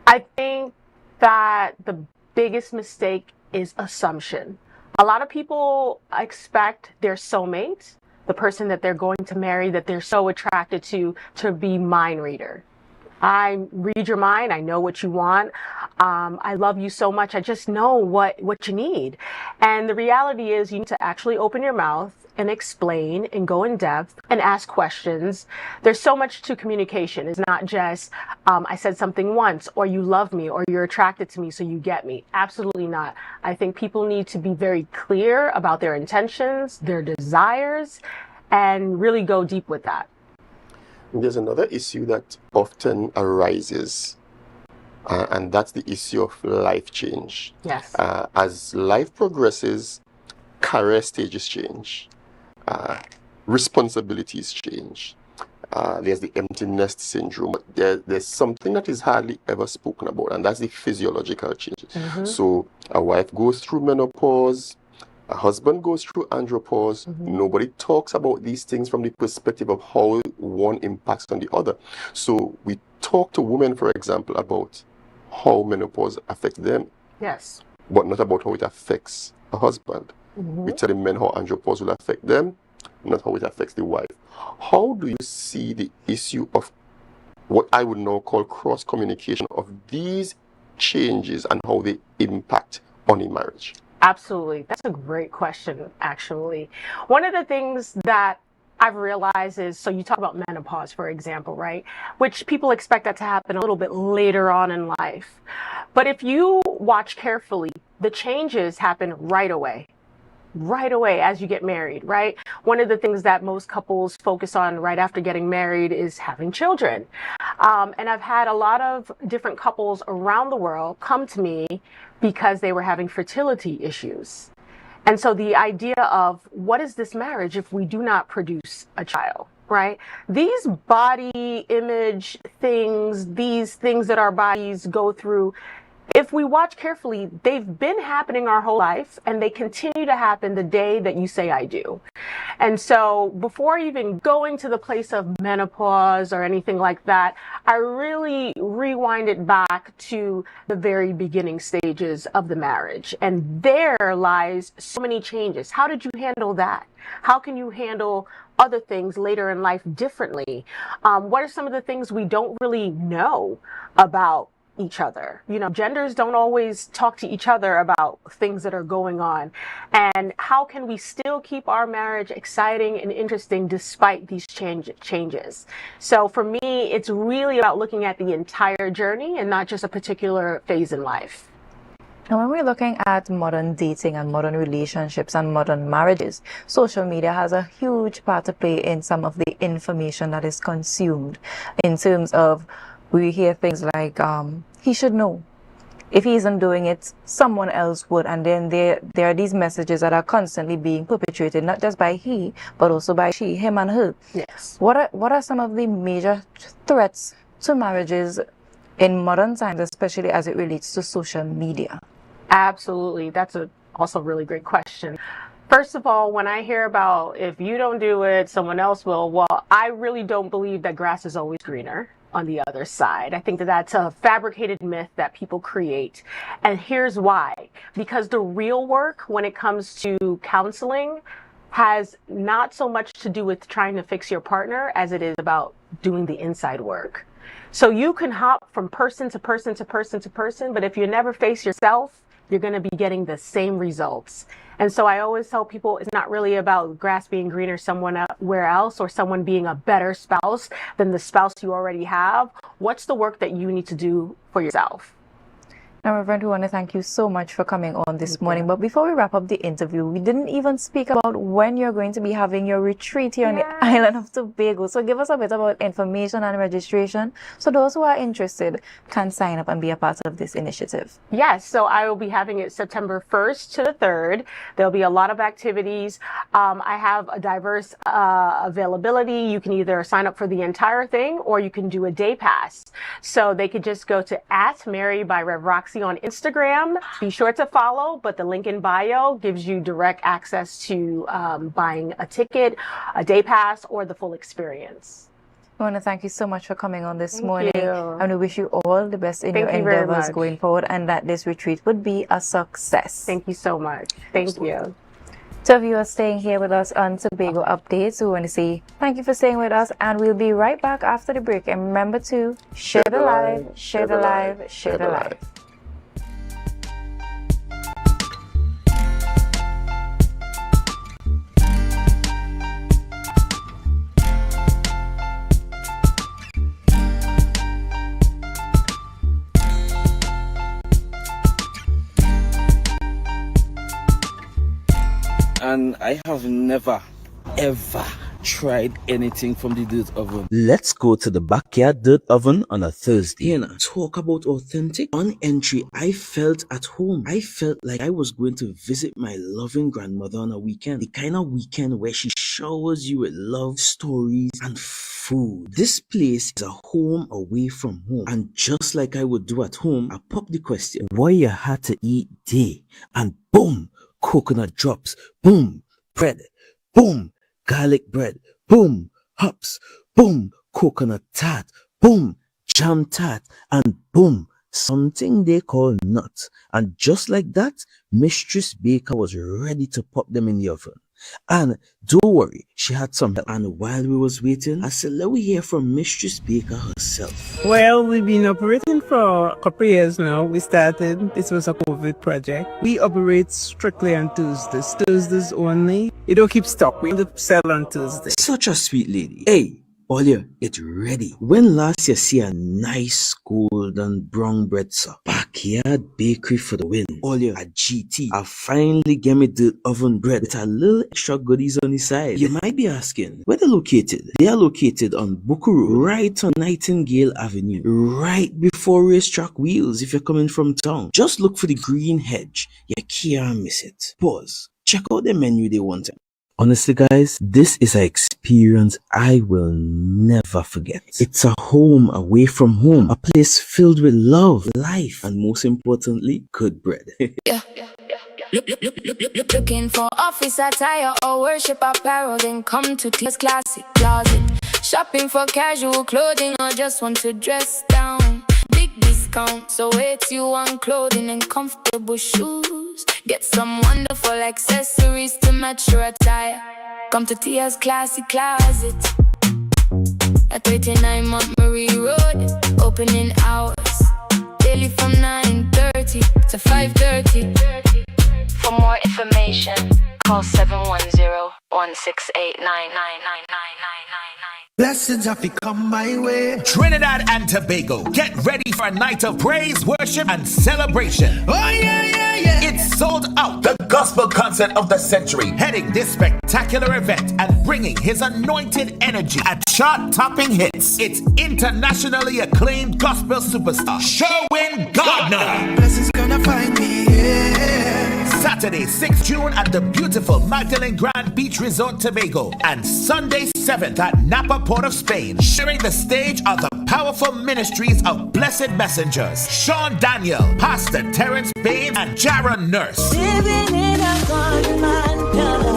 S17: I think that the biggest mistake is assumption. A lot of people expect their soulmate, the person that they're going to marry, that they're so attracted to be mind reader. I read your mind. I know what you want. I love you so much. I just know what you need. And the reality is you need to actually open your mouth and explain and go in depth and ask questions. There's so much to communication. It's not just, I said something once, or you love me, or you're attracted to me, so you get me. Absolutely not. I think people need to be very clear about their intentions, their desires, and really go deep with that.
S4: There's another issue that often arises, and that's the issue of life change.
S17: Yes.
S4: As life progresses, career stages change, responsibilities change. There's the empty nest syndrome. There's something that is hardly ever spoken about, and that's the physiological changes.
S17: Mm-hmm.
S4: So a wife goes through menopause, a husband goes through andropause. Mm-hmm. Nobody talks about these things from the perspective of how one impacts on the other. So we talk to women, for example, about how menopause affects them.
S17: Yes.
S4: But not about how it affects a husband. Mm-hmm. We tell the men how andropause will affect them, not how it affects the wife. How do you see the issue of what I would now call cross-communication of these changes and how they impact on a marriage?
S17: Absolutely. That's a great question, actually. One of the things that I've realized is, so you talk about menopause, for example, right? Which people expect that to happen a little bit later on in life. But if you watch carefully, the changes happen right away as you get married, right? One of the things that most couples focus on right after getting married is having children. And I've had a lot of different couples around the world come to me because they were having fertility issues. And so the idea of what is this marriage if we do not produce a child, right? These body image things, these things that our bodies go through, if we watch carefully, they've been happening our whole life, and they continue to happen the day that you say I do. And so before even going to the place of menopause or anything like that, I really rewind it back to the very beginning stages of the marriage. And there lies so many changes. How did you handle that? How can you handle other things later in life differently? What are some of the things we don't really know about each other? You know, genders don't always talk to each other about things that are going on. And how can we still keep our marriage exciting and interesting despite these changes? So for me, it's really about looking at the entire journey and not just a particular phase in life.
S3: Now, when we're looking at modern dating and modern relationships and modern marriages, social media has a huge part to play in some of the information that is consumed. In terms of, we hear things like, he should know. If he isn't doing it, someone else would. And then there are these messages that are constantly being perpetrated, not just by he, but also by she, him and her.
S17: Yes.
S3: What are some of the major threats to marriages in modern times, especially as it relates to social media?
S17: Absolutely. That's also a really great question. First of all, when I hear about if you don't do it, someone else will, well, I really don't believe that grass is always greener on the other side. I think that that's a fabricated myth that people create. And here's why. Because the real work when it comes to counseling has not so much to do with trying to fix your partner as it is about doing the inside work. So you can hop from person to person to person to person, but if you never face yourself, you're going to be getting the same results. And so I always tell people it's not really about grass being greener somewhere else or someone being a better spouse than the spouse you already have. What's the work that you need to do for yourself?
S3: Now, Reverend, we want to thank you so much for coming on this morning. But before we wrap up the interview, we didn't even speak about when you're going to be having your retreat here on the island of Tobago. So give us a bit about information and registration so those who are interested can sign up and be a part of this initiative.
S17: Yes, so I will be having it September 1st to the 3rd. There'll be a lot of activities. I have a diverse availability. You can either sign up for the entire thing or you can do a day pass. So they could just go to @Mary by Rev Roxy on Instagram. Be sure to follow, but the link in bio gives you direct access to buying a ticket, a day pass, or the full experience.
S3: I want to thank you so much for coming on this morning.
S17: You.
S3: And we wish you all the best in your endeavors going forward and that this retreat would be a success.
S17: Thank you so much. Thank you.
S3: So viewers staying here with us on Tobago Updates, we want to say thank you for staying with us and we'll be right back after the break. And remember to share the live, share the live, share the live.
S18: And I have never, ever tried anything from the dirt oven.
S19: Let's go to the backyard dirt oven on a Thursday. Here now, talk about authentic. On entry, I felt at home. I felt like I was going to visit my loving grandmother on a weekend. The kind of weekend where she showers you with love, stories, and food. This place is a home away from home. And just like I would do at home, I pop the question, what you had to eat day? And boom, coconut drops. Boom, bread. Boom, garlic bread, boom, hops, boom, coconut tart, boom, jam tart, and boom, something they call nuts. And just like that, Mistress Baker was ready to pop them in the oven. And don't worry, she had some help. And while we was waiting, I said, let me hear from Mistress Baker herself.
S20: Well, we've been operating for a couple of years now. We started, this was a COVID project. We operate strictly on Tuesdays. Tuesdays only. You don't keep stock. We only sell on Tuesdays.
S19: Such a sweet lady. Hey, AMPLIA, it's ready. When last you see a nice golden brown bread, sir? Backyard bakery for the win. AMPLIA at GT. I finally get me the oven bread with a little extra goodies on the side. You might be asking, where they're located? They are located on Bukuru, right on Nightingale Avenue, right before Racetrack Wheels if you're coming from town. Just look for the green hedge. You can't miss it. Pause. Check out the menu they want. Honestly, guys, this is an experience I will never forget. It's a home away from home, a place filled with love, life, and most importantly, good bread.
S6: Looking for office attire or worship apparel, then come to Tia's Classic Closet. Shopping for casual clothing or just want to dress down. Big discount, so it's you on clothing and comfortable shoes. Get some wonderful accessories to match your attire. Come to Tia's Classic Closet at 39 Montgomery Road. Opening hours daily from 9:30 to 5:30. For more information, call 710-168-9999.
S9: Blessings have to come my way.
S10: Trinidad and Tobago, get ready for a night of praise, worship, and celebration.
S9: Oh yeah, yeah, yeah.
S10: It's sold out. The gospel concert of the century, heading this spectacular event and bringing his anointed energy at chart-topping hits. It's internationally acclaimed gospel superstar Sherwin Gardner.
S9: Blessings gonna find me. Yeah.
S10: Saturday, 6th June at the beautiful Magdalene Grand Beach Resort, Tobago, and Sunday, 7th at Napa, Port of Spain. Sharing the stage are the powerful ministries of Blessed Messengers, Sean Daniel, Pastor Terrence Bain, and Jaron Nurse.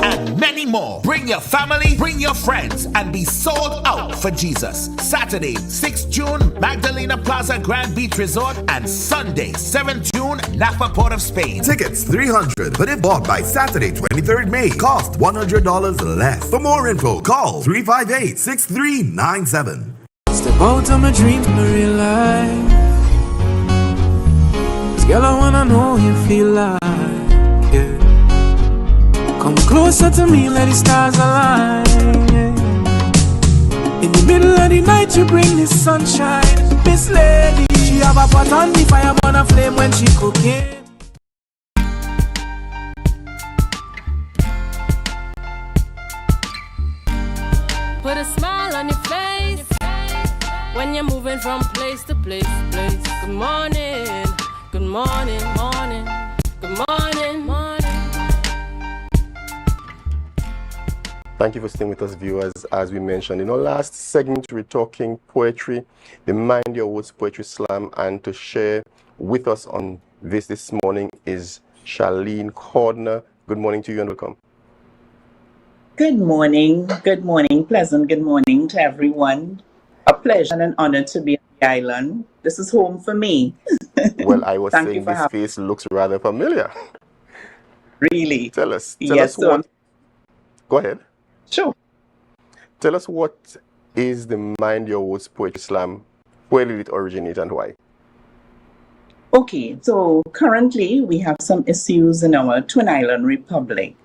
S10: And many more. Bring your family, bring your friends, and be sold out for Jesus. Saturday, 6th June, Magdalena Plaza Grand Beach Resort, and Sunday, 7th June, Napa, Port of Spain.
S11: Tickets $300, but if bought by Saturday, 23rd May, cost $100 less. For more info, call 358-6397.
S7: Step out of my dreams in real life. 'Cause girl, I wanna know you feel like, yeah. Come closer to me, let the stars align, yeah. In the middle of the night, you bring the sunshine. Miss Lady, she have a pot on the fire, burn a flame when she cooking.
S2: Put a smile on your face when you're moving from place to place. Good morning, good morning, morning, good morning, morning.
S4: Thank you for staying with us, viewers. As we mentioned in our last segment, we're talking poetry, the Mind Your Words Poetry Slam, and to share with us on this morning is Charlene Cordner. Good morning to you and welcome.
S21: Good morning, pleasant good morning to everyone. A pleasure and an honor to be on the island. This is home for me.
S4: Well, I was saying this face looks rather familiar.
S21: Really?
S4: Tell us
S21: Yes,
S4: what. Go ahead.
S21: Sure.
S4: Tell us what is the Mind Your Words Poetry Slam? Where did it originate and why?
S21: Okay, so currently we have some issues in our Twin Island Republic.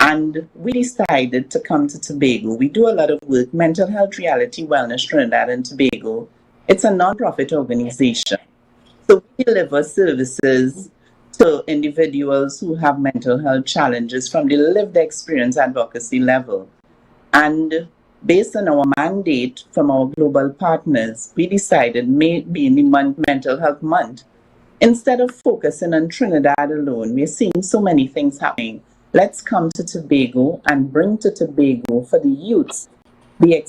S21: And we decided to come to Tobago. We do a lot of work, Mental Health Reality Wellness Trinidad and Tobago. It's a non-profit organization. So we deliver services to individuals who have mental health challenges from the lived experience advocacy level. And based on our mandate from our global partners, we decided, maybe in the Mental Health Month, instead of focusing on Trinidad alone, we're seeing so many things happening. Let's come to Tobago and bring to Tobago for the youths the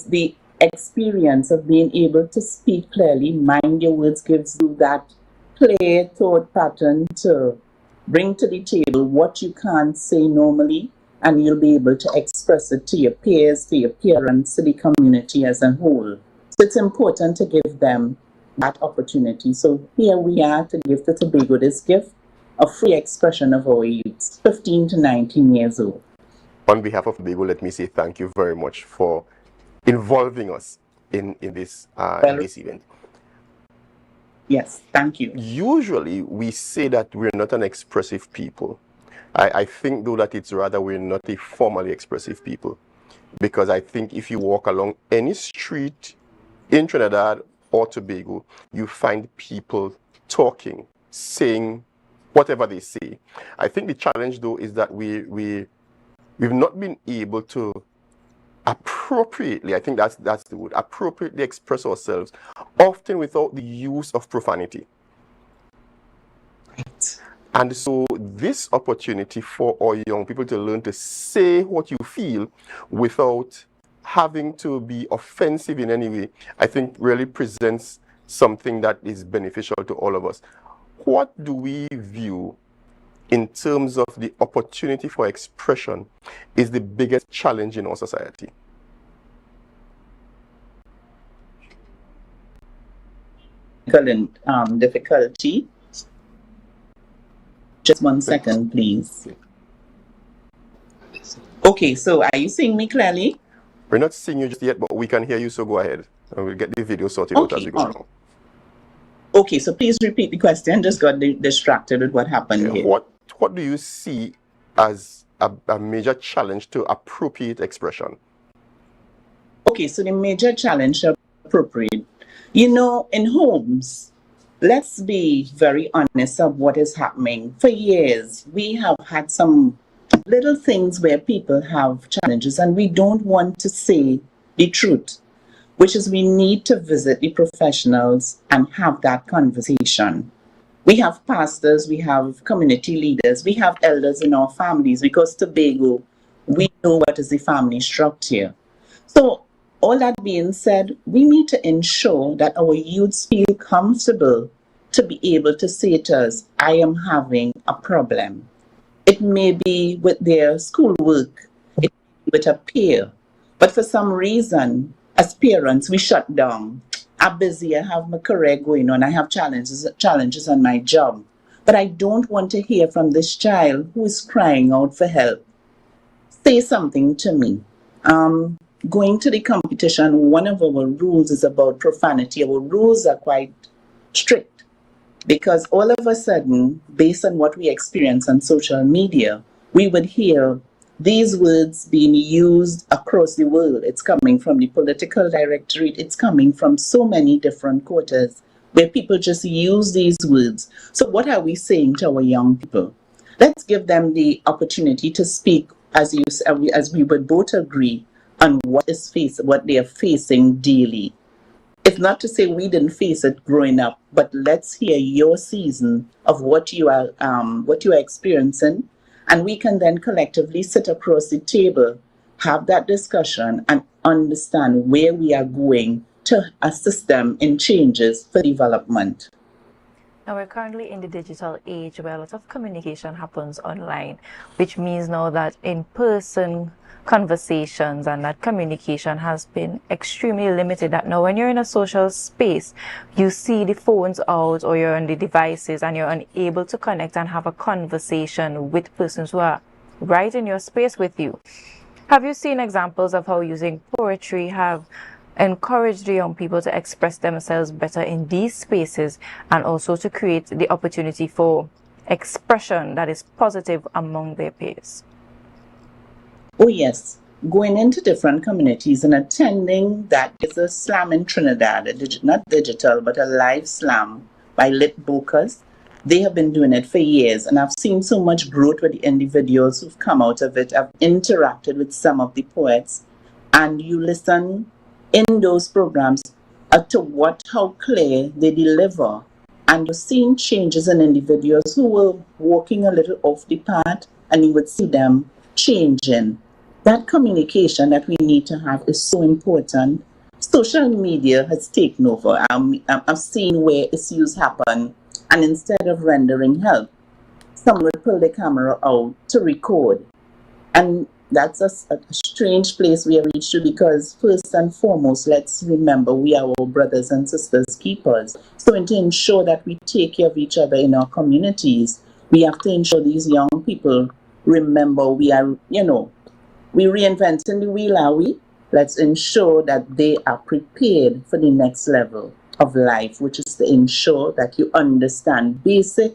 S21: experience of being able to speak clearly. Mind Your Words gives you that play thought pattern to bring to the table what you can't say normally, and you'll be able to express it to your peers, to your parents, to the community as a whole. So it's important to give them that opportunity. So here we are to give to Tobago this gift, a free expression of our youths, 15 to 19 years old.
S4: On behalf of Tobago, let me say thank you very much for involving us in this event.
S21: Yes, thank you.
S4: Usually, we say that we're not an expressive people. I think, though, that it's rather we're not a formally expressive people. Because I think if you walk along any street in Trinidad or Tobago, you find people talking, saying whatever they say. I think the challenge, though, is that we've not been able to appropriately, I think that's the word, appropriately express ourselves, often without the use of profanity.
S21: Right.
S4: And so this opportunity for our young people to learn to say what you feel without having to be offensive in any way, I think really presents something that is beneficial to all of us. What do we view in terms of the opportunity for expression is the biggest challenge in our society?
S21: Difficulty. Just 1 second, please. Okay, so are you seeing me clearly?
S4: We're not seeing you just yet, but we can hear you, so go ahead. And we'll get the video sorted out as we go along.
S21: Okay, so please repeat the question. Just got distracted with what happened here.
S4: What do you see as a major challenge to appropriate expression?
S21: Okay, so the major challenge are appropriate. You know, in homes, let's be very honest of what is happening. For years, we have had some little things where people have challenges and we don't want to say the truth, which is we need to visit the professionals and have that conversation. We have pastors, we have community leaders, we have elders in our families because Tobago, we know what is the family structure. So, all that being said, we need to ensure that our youths feel comfortable to be able to say to us, I am having a problem. It may be with their schoolwork, it may be with a peer, but for some reason, as parents, we shut down. I'm busy, I have my career going on, I have challenges on my job. But I don't want to hear from this child who is crying out for help. Say something to me. Going to the competition, one of our rules is about profanity. Our rules are quite strict because all of a sudden, based on what we experience on social media, we would hear these words being used across the world. It's coming from the political directorate, it's coming from so many different quarters where people just use these words. So, what are we saying to our young people? Let's give them the opportunity to speak, as we would both agree, on what they are facing daily. It's not to say we didn't face it growing up, but let's hear your season of what you are experiencing, and we can then collectively sit across the table, have that discussion, and understand where we are going to assist them in changes for development.
S3: Now, we're currently in the digital age where a lot of communication happens online, which means now that in-person conversations and that communication has been extremely limited. That now when you're in a social space, you see the phones out or you're on the devices and you're unable to connect and have a conversation with persons who are right in your space with you. Have you seen examples of how using poetry have encouraged the young people to express themselves better in these spaces and also to create the opportunity for expression that is positive among their peers?
S21: Oh yes, going into different communities and attending that is a slam in Trinidad, not digital, but a live slam by lit bokers. They have been doing it for years, and I've seen so much growth with the individuals who've come out of it. I've interacted with some of the poets, and you listen in those programs to how clear they deliver, and you're seeing changes in individuals who were walking a little off the path, and you would see them changing. That communication that we need to have is so important. Social media has taken over. I've seen where issues happen, and instead of rendering help, someone would pull the camera out to record. And that's a strange place we have reached to, because first and foremost, let's remember we are our brothers and sisters keepers. So to ensure that we take care of each other in our communities, we have to ensure these young people remember we are, we're reinventing the wheel, are we? Let's ensure that they are prepared for the next level of life, which is to ensure that you understand basic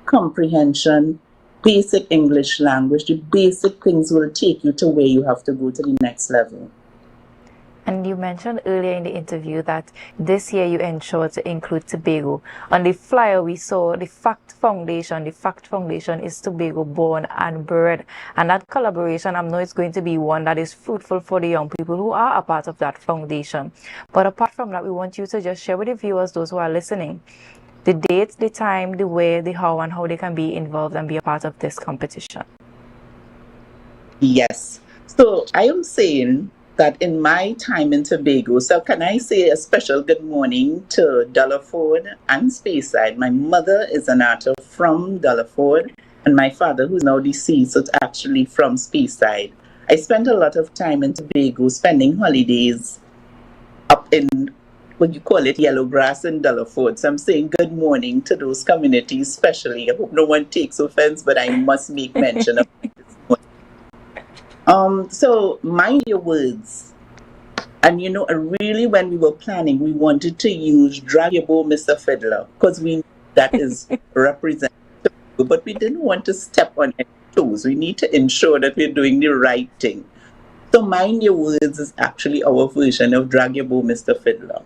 S21: comprehension, basic English language. The basic things will take you to where you have to go to the next level.
S3: And you mentioned earlier in the interview that this year you ensured to include Tobago. On the flyer we saw the FACT Foundation. The FACT Foundation is Tobago born and bred. And that collaboration, I know it's going to be one that is fruitful for the young people who are a part of that foundation. But apart from that, we want you to just share with the viewers, those who are listening, the date, the time, the where, the how, and how they can be involved and be a part of this competition.
S21: Yes. So I am saying that in my time in Tobago, so can I say a special good morning to Dullaford and Speyside. My mother is an artist from Dullaford, and my father, who's now deceased, is actually from Speyside. I spent a lot of time in Tobago, spending holidays up in, what you call it, Yellowgrass and Dullaford. So I'm saying good morning to those communities, especially. I hope no one takes offense, but I must make mention of so mind your words. And really when we were planning, we wanted to use Drag Your Bow, Mr. Fiddler, because we that is representative, but we didn't want to step on any toes. We need to ensure that we're doing the right thing. So Mind Your Words is actually our version of Drag Your Bow, Mr. Fiddler.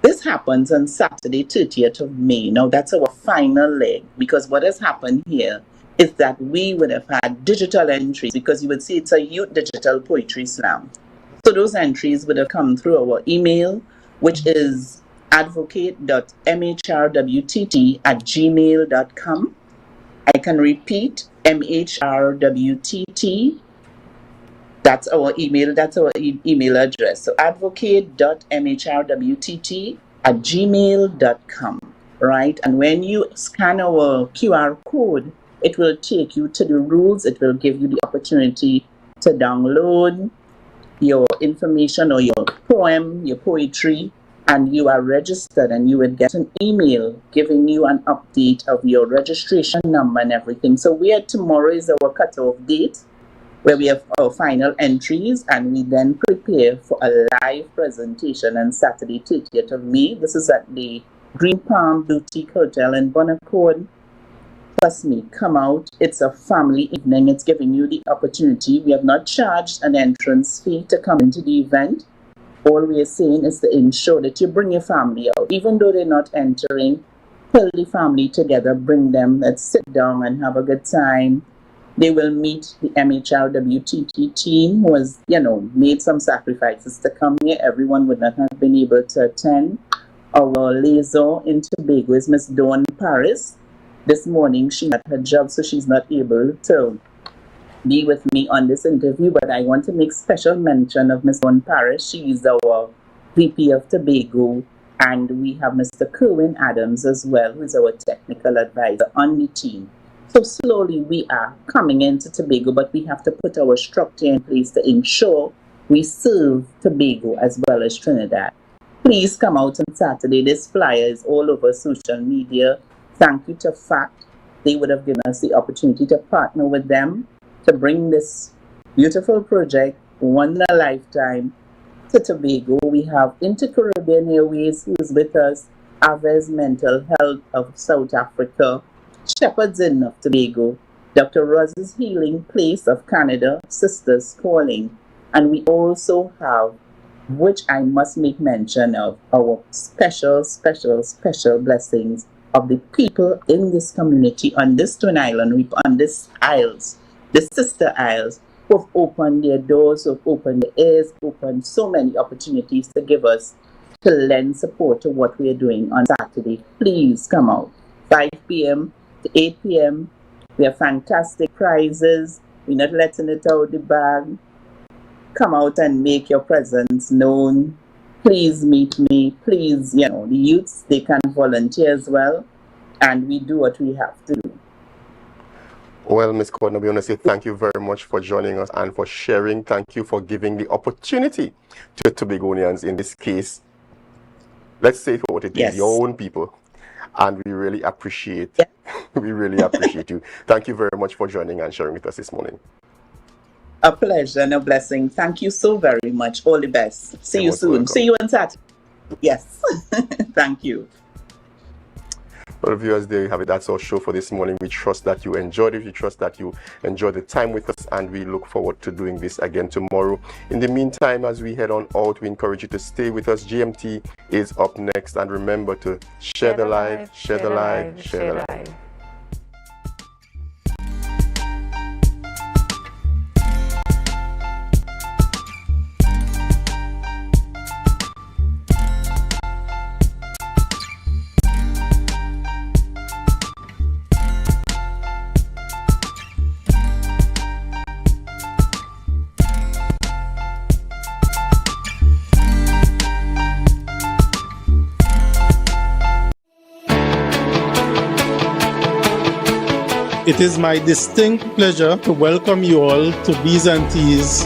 S21: This happens on Saturday, 30th of May. Now, that's our final leg, because what has happened here is that we would have had digital entries, because you would see it's a youth digital poetry slam. So those entries would have come through our email, which is advocate.mhrwtt@gmail.com. I can repeat, mhrwtt. That's our email. That's our email address. So advocate.mhrwtt@gmail.com. Right? And when you scan our QR code, it will take you to the rules. It will give you the opportunity to download your information or your poem, your poetry, and you are registered, and you will get an email giving you an update of your registration number and everything. So tomorrow is our cutoff date, where we have our final entries, and we then prepare for a live presentation on Saturday, 30th of May. This is at the Green Palm Boutique Hotel in Bonaccord. Trust me, come out. It's a family evening. It's giving you the opportunity. We have not charged an entrance fee to come into the event. All we are saying is to ensure that you bring your family out. Even though they're not entering, pull the family together, bring them, let's sit down and have a good time. They will meet the MHRWTT team, who has, made some sacrifices to come here. Everyone would not have been able to attend. Our liaison in Tobago is Miss Dawn Paris. This morning, she had her job, so she's not able to be with me on this interview, but I want to make special mention of Miss Dawn Paris. She is our VP of Tobago, and we have Mr. Kerwin Adams as well, who is our technical advisor on the team. So slowly we are coming into Tobago, but we have to put our structure in place to ensure we serve Tobago as well as Trinidad. Please come out on Saturday. This flyer is all over social media. Thank you to FACT. They would have given us the opportunity to partner with them to bring this beautiful project, one in a lifetime, to Tobago. We have Inter-Caribbean Airways, who is with us, Aves Mental Health of South Africa, Shepherd's Inn of Tobago, Dr. Rose's Healing Place of Canada, Sisters Calling, and we also have, which I must make mention of, our special blessings of the people in this community on this Twin Island, on this isles, the sister isles, who have opened their doors, who have opened their ears, opened so many opportunities to give us, to lend support to what we are doing on Saturday. Please come out, 5 p.m. to 8 p.m. We have fantastic prizes. We're not letting it out of the bag. Come out and make your presence known. Please meet me. Please, the youths, they can volunteer as well. And we do what we have to do.
S4: Well, Ms. Cordner, we want to say thank you very much for joining us and for sharing. Thank you for giving the opportunity to Tobagonians, in this case. Let's say for what it is, your own people. And we really appreciate, we really appreciate you. Thank you very much for joining and sharing with us this morning.
S21: A pleasure and a blessing. Thank you so very much. All the best. See you soon. Welcome. See you on Saturday. Yes. Thank you.
S4: Well, viewers, there you have it. That's our show for this morning. We trust that you enjoyed it. We trust that you enjoyed the time with us, and we look forward to doing this again tomorrow. In the meantime, as we head on out, we encourage you to stay with us. GMT is up next, and remember to share the light, share the light, share the light.
S1: It is my distinct pleasure to welcome you all to B's and T's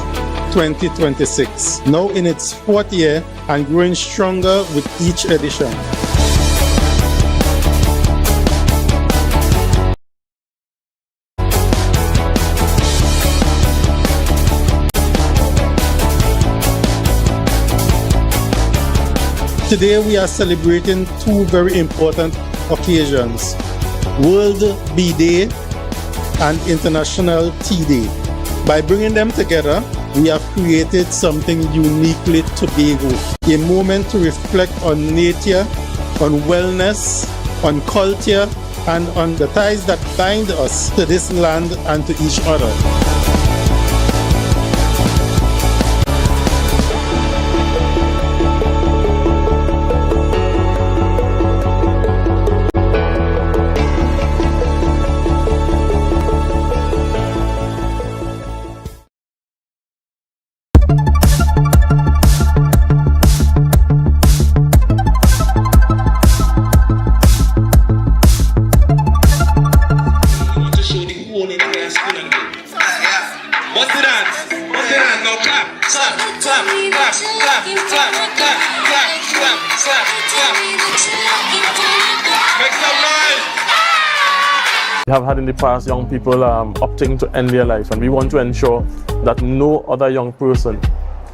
S1: 2026, now in its fourth year and growing stronger with each edition. Today we are celebrating two very important occasions: World Bee Day and International Tea Day. By bringing them together, we have created something uniquely Tobago, a moment to reflect on nature, on wellness, on culture, and on the ties that bind us to this land and to each other.
S5: We have had in the past young people opting to end their life, and we want to ensure that no other young person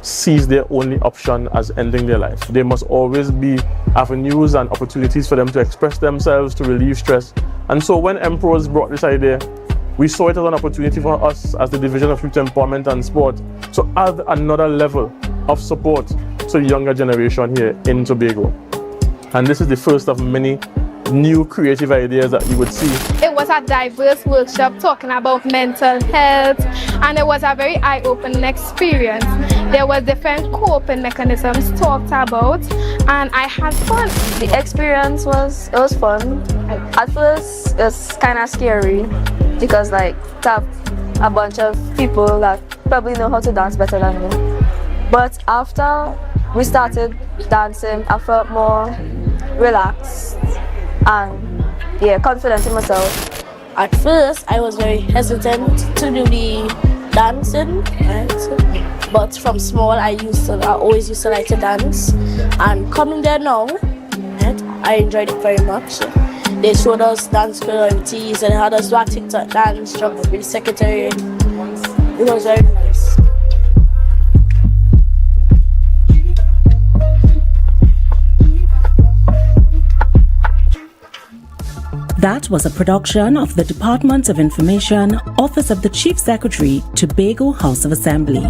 S5: sees their only option as ending their life. There must always be avenues and opportunities for them to express themselves, to relieve stress. And so when Emperors brought this idea, we saw it as an opportunity for us as the Division of Youth Empowerment and Sport to add another level of support to the younger generation here in Tobago. And this is the first of many new creative ideas that you would see.
S22: It was a diverse workshop talking about mental health, and it was a very eye-opening experience. There were different coping mechanisms talked about, and I had fun.
S23: The experience was fun. At first it's kind of scary because to have a bunch of people that probably know how to dance better than me. But after we started dancing, I felt more relaxed and confident in myself.
S24: At first I was very hesitant to do the dancing, right? But from small I always used to like to dance, and coming there now, right, I enjoyed it very much. They showed us dance choreographies and had us do a TikTok dance, jump with the secretary. It was very nice.
S25: That was a production of the Department of Information, Office of the Chief Secretary, Tobago House of Assembly.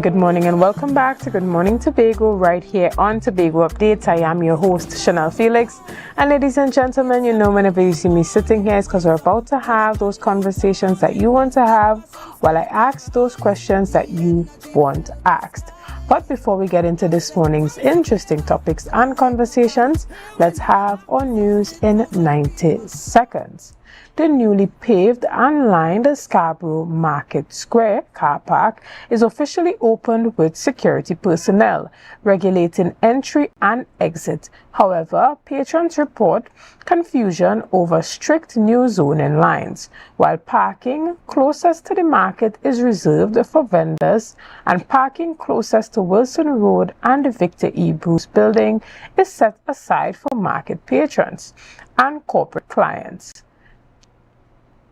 S17: Good morning, and welcome back to Good Morning Tobago right here on Tobago Updates. I am your host, Chanel Felix. And ladies and gentlemen, you know whenever you see me sitting here, it's because we're about to have those conversations that you want to have while I ask those questions that you want asked.
S20: But before we get into this morning's interesting topics and conversations, let's have our news in 90 seconds. The newly paved and lined Scarborough Market Square car park is officially opened with security personnel regulating entry and exit. However, patrons report confusion over strict new zoning lines, while parking closest to the market is reserved for vendors and parking closest to Wilson Road and the Victor E. Bruce building is set aside for market patrons and corporate clients.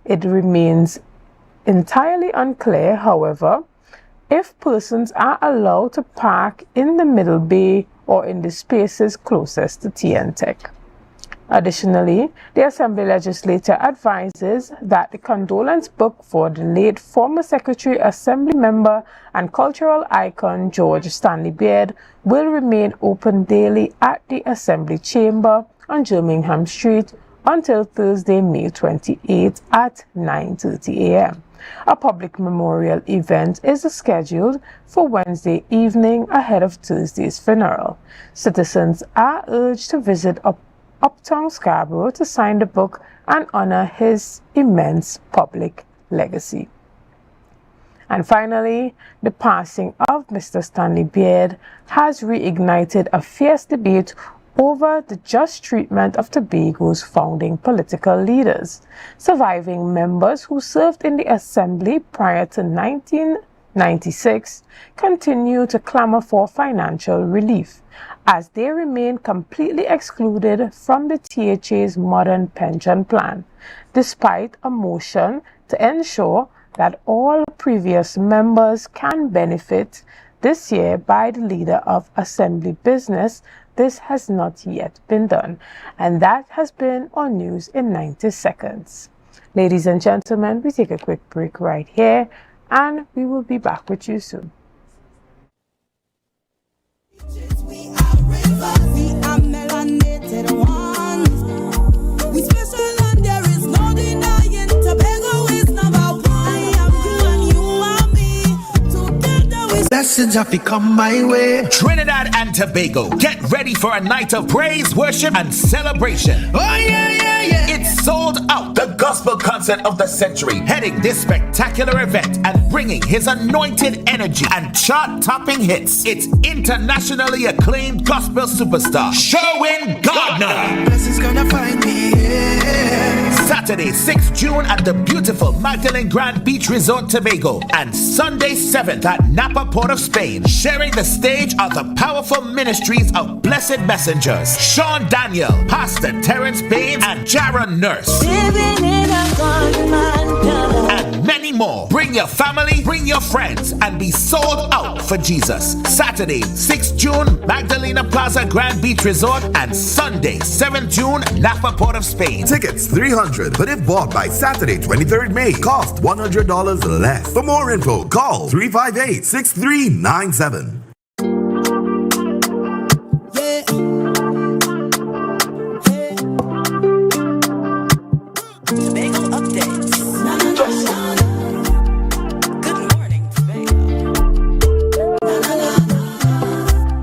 S20: It remains entirely unclear, however, if persons are allowed to park in the middle bay or in the spaces closest to TN Tech. Additionally, the Assembly legislature advises that the condolence book for the late former Secretary, Assembly member, and cultural icon George Stanley Beard will remain open daily at the Assembly Chamber on Birmingham Street until Thursday, May 28 at 9:30 a.m. A public memorial event is scheduled for Wednesday evening ahead of Thursday's funeral. Citizens are urged to visit Uptown Scarborough to sign the book and honor his immense public legacy. And finally, the passing of Mr. Stanley Beard has reignited a fierce debate over the just treatment of Tobago's founding political leaders. Surviving members who served in the Assembly prior to 1996 continue to clamor for financial relief, as they remain completely excluded from the THA's modern pension plan, despite a motion to ensure that all previous members can benefit this year by the leader of Assembly Business. This has not yet been done, and that has been our news in 90 seconds. Ladies and gentlemen, we take a quick break right here, and we will be back with you soon.
S9: We are melanated ones. We special and there is no denying. Tobago is number one. I am you and you are me. Together we blessings have come my way.
S10: Trinidad and Tobago, get ready for a night of praise, worship, and celebration.
S9: Oh yeah, yeah, yeah.
S10: It's sold out. The gospel concert of the century, heading this spectacular event and bringing his anointed energy and chart-topping hits. It's internationally acclaimed gospel superstar Sherwin Gardner.
S9: Blessings gonna find me. Yeah.
S10: Saturday, 6th June at the beautiful Magdalene Grand Beach Resort, Tobago, and Sunday, 7th at Napa, Port of Spain. Sharing the stage are the powerful ministries of Blessed Messengers, Sean Daniel, Pastor Terrence Baines, and Jaron Nurse. And many more. Bring your family, bring your friends, and be sold out for Jesus. Saturday, 6th June, Magdalena Plaza Grand Beach Resort, and Sunday, 7th June, Napa, Port of Spain.
S11: Tickets $300, but if bought by Saturday, 23rd May, cost $100 less. For more info, call 358-6397.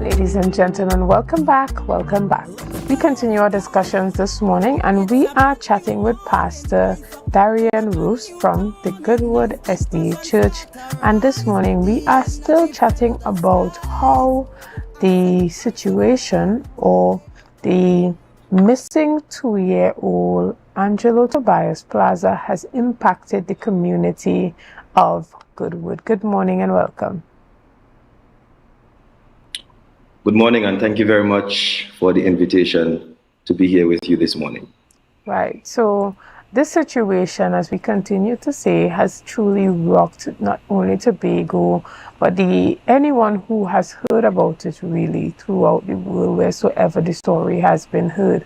S20: Ladies and gentlemen, welcome back. We continue our discussions this morning, and we are chatting with Pastor Darian Roos from the Goodwood SDA Church. And this morning we are still chatting about how the situation or the missing 2-year-old Angelo Tobias Plaza has impacted the community of Goodwood. Good morning and welcome.
S8: Good morning, and thank you very much for the invitation to be here with you this morning.
S20: Right. So this situation, as we continue to say, has truly rocked not only Tobago, but anyone who has heard about it really throughout the world, wheresoever the story has been heard.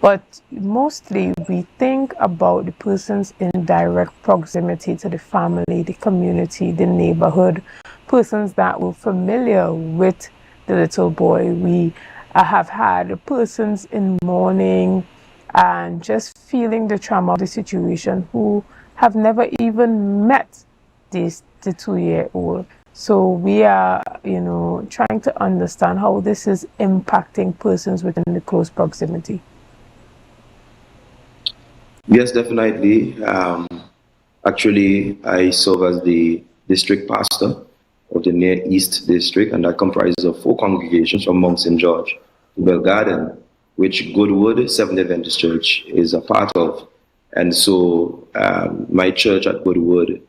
S20: But mostly we think about the persons in direct proximity to the family, the community, the neighborhood, persons that were familiar with the little boy. We have had persons in mourning and just feeling the trauma of the situation who have never even met the 2-year-old. So we are, trying to understand how this is impacting persons within the close proximity.
S8: Yes, definitely. Actually, I serve as the district pastor of the Near East District, and that comprises of 4 congregations from Mount St. George to Bell Garden, which Goodwood Seventh-day Adventist Church is a part of. And so my church at Goodwood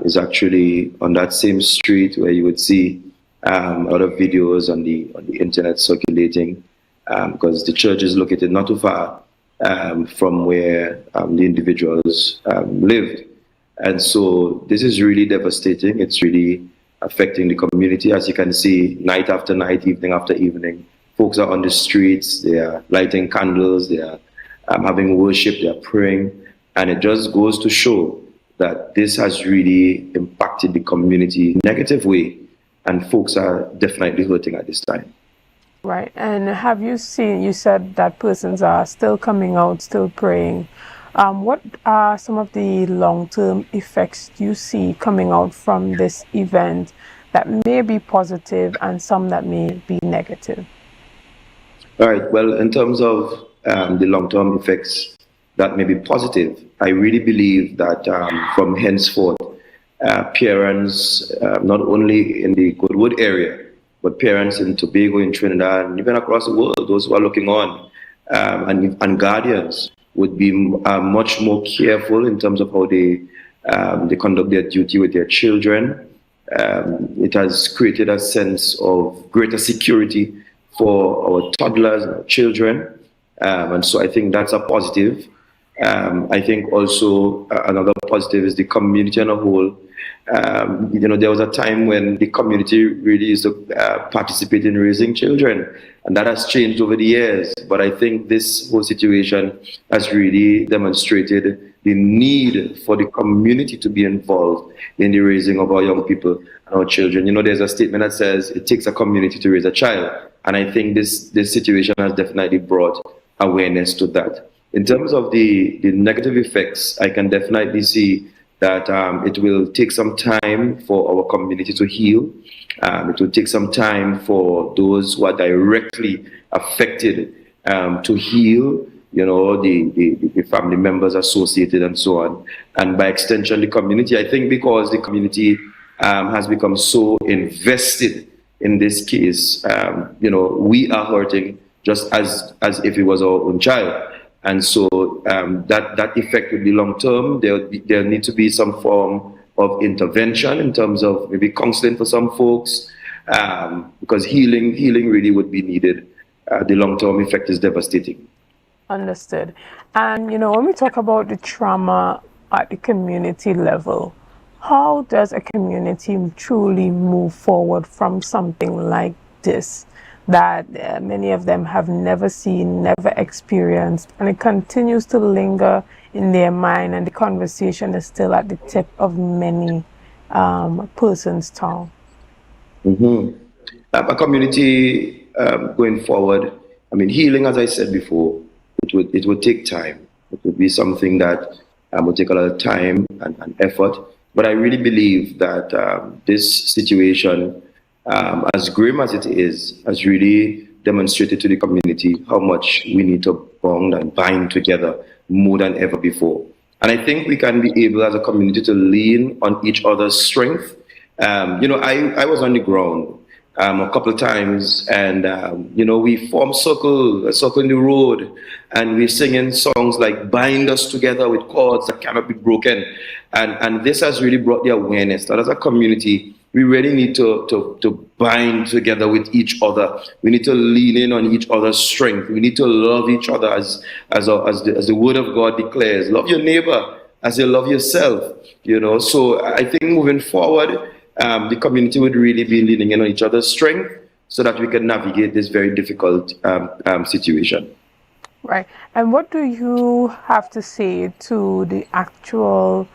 S8: is actually on that same street where you would see a lot of videos on the internet circulating, because the church is located not too far from where the individuals lived. And so this is really devastating. It's really affecting the community. As you can see, night after night, evening after evening, folks are on the streets, they are lighting candles, they are having worship, they are praying. And it just goes to show that this has really impacted the community in a negative way. And folks are definitely hurting at this time.
S20: Right. And have you seen, you said that persons are still coming out, still praying. What are some of the long-term effects you see coming out from this event that may be positive and some that may be negative?
S8: All right. Well, in terms of the long-term effects that may be positive, I really believe that from henceforth, parents, not only in the Goodwood area, but parents in Tobago, in Trinidad, and even across the world, those who are looking on, and guardians would be much more careful in terms of how they conduct their duty with their children. It has created a sense of greater security for our toddlers and our children. And so I think that's a positive. I think also another positive is the community on a whole. There was a time when the community really used to participate in raising children, and that has changed over the years. But I think this whole situation has really demonstrated the need for the community to be involved in the raising of our young people and our children. There's a statement that says it takes a community to raise a child, and I think this situation has definitely brought awareness to that. In terms of the negative effects, I can definitely see that it will take some time for our community to heal. It will take some time for those who are directly affected to heal, the family members associated and so on. And by extension, the community, I think because the community has become so invested in this case, we are hurting just as if it was our own child. And so that effect will be long term. There need to be some form of intervention in terms of maybe counseling for some folks, because healing really would be needed. The long term effect is devastating.
S20: Understood. And when we talk about the trauma at the community level, how does a community truly move forward from something like this that many of them have never seen, never experienced, and it continues to linger in their mind, and the conversation is still at the tip of many persons' tongue?
S8: A community going forward, healing, as I said before, it would take time. It would be something that would take a lot of time and effort. But I really believe that this situation, as grim as it is, has really demonstrated to the community how much we need to bond and bind together more than ever before. And I think we can be able as a community to lean on each other's strength. I was on the ground a couple of times, and we formed a circle in the road, and we're singing songs like "Bind Us Together with Cords That Cannot Be Broken," and this has really brought the awareness that as a community we really need to bind together with each other. We need to lean in on each other's strength. We need to love each other as the Word of God declares. Love your neighbor as you love yourself. So I think moving forward, the community would really be leaning in on each other's strength so that we can navigate this very difficult situation.
S20: Right. And what do you have to say to the actual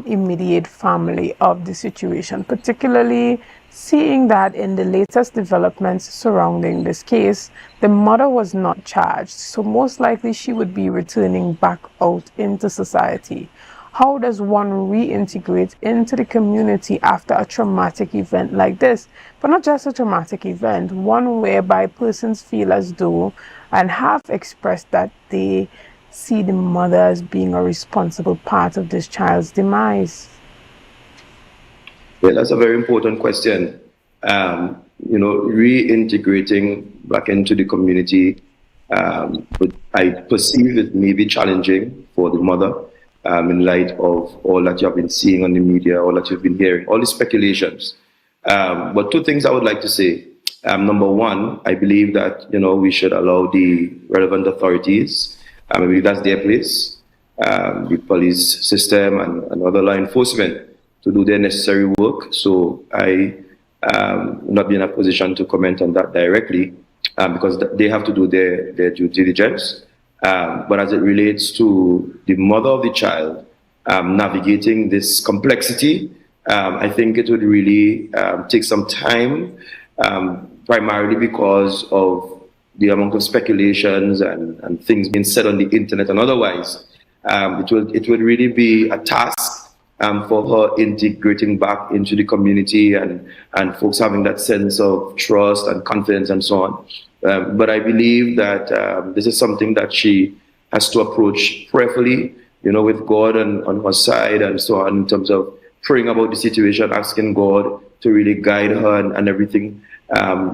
S20: immediate family of the situation, particularly seeing that in the latest developments surrounding this case, the mother was not charged, so most likely she would be returning back out into society. How does one reintegrate into the community after a traumatic event like this? But not just a traumatic event, one whereby persons feel as though and have expressed that they see the mother as being a responsible part of this child's demise.
S8: Yeah, that's a very important question. Reintegrating back into the community, but I perceive it may be challenging for the mother in light of all that you have been seeing on the media, all that you've been hearing, all the speculations. But two things I would like to say. Number one, I believe that we should allow the relevant authorities, I believe that's their place, the police system and other law enforcement, to do their necessary work. So I not be in a position to comment on that directly because they have to do their due diligence. But as it relates to the mother of the child navigating this complexity, I think it would really take some time, primarily because of the amount of speculations and things being said on the internet and otherwise. It would really be a task for her integrating back into the community and folks having that sense of trust and confidence and so on. But I believe that this is something that she has to approach prayerfully, with God on her side and so on, in terms of praying about the situation, asking God to really guide her and everything.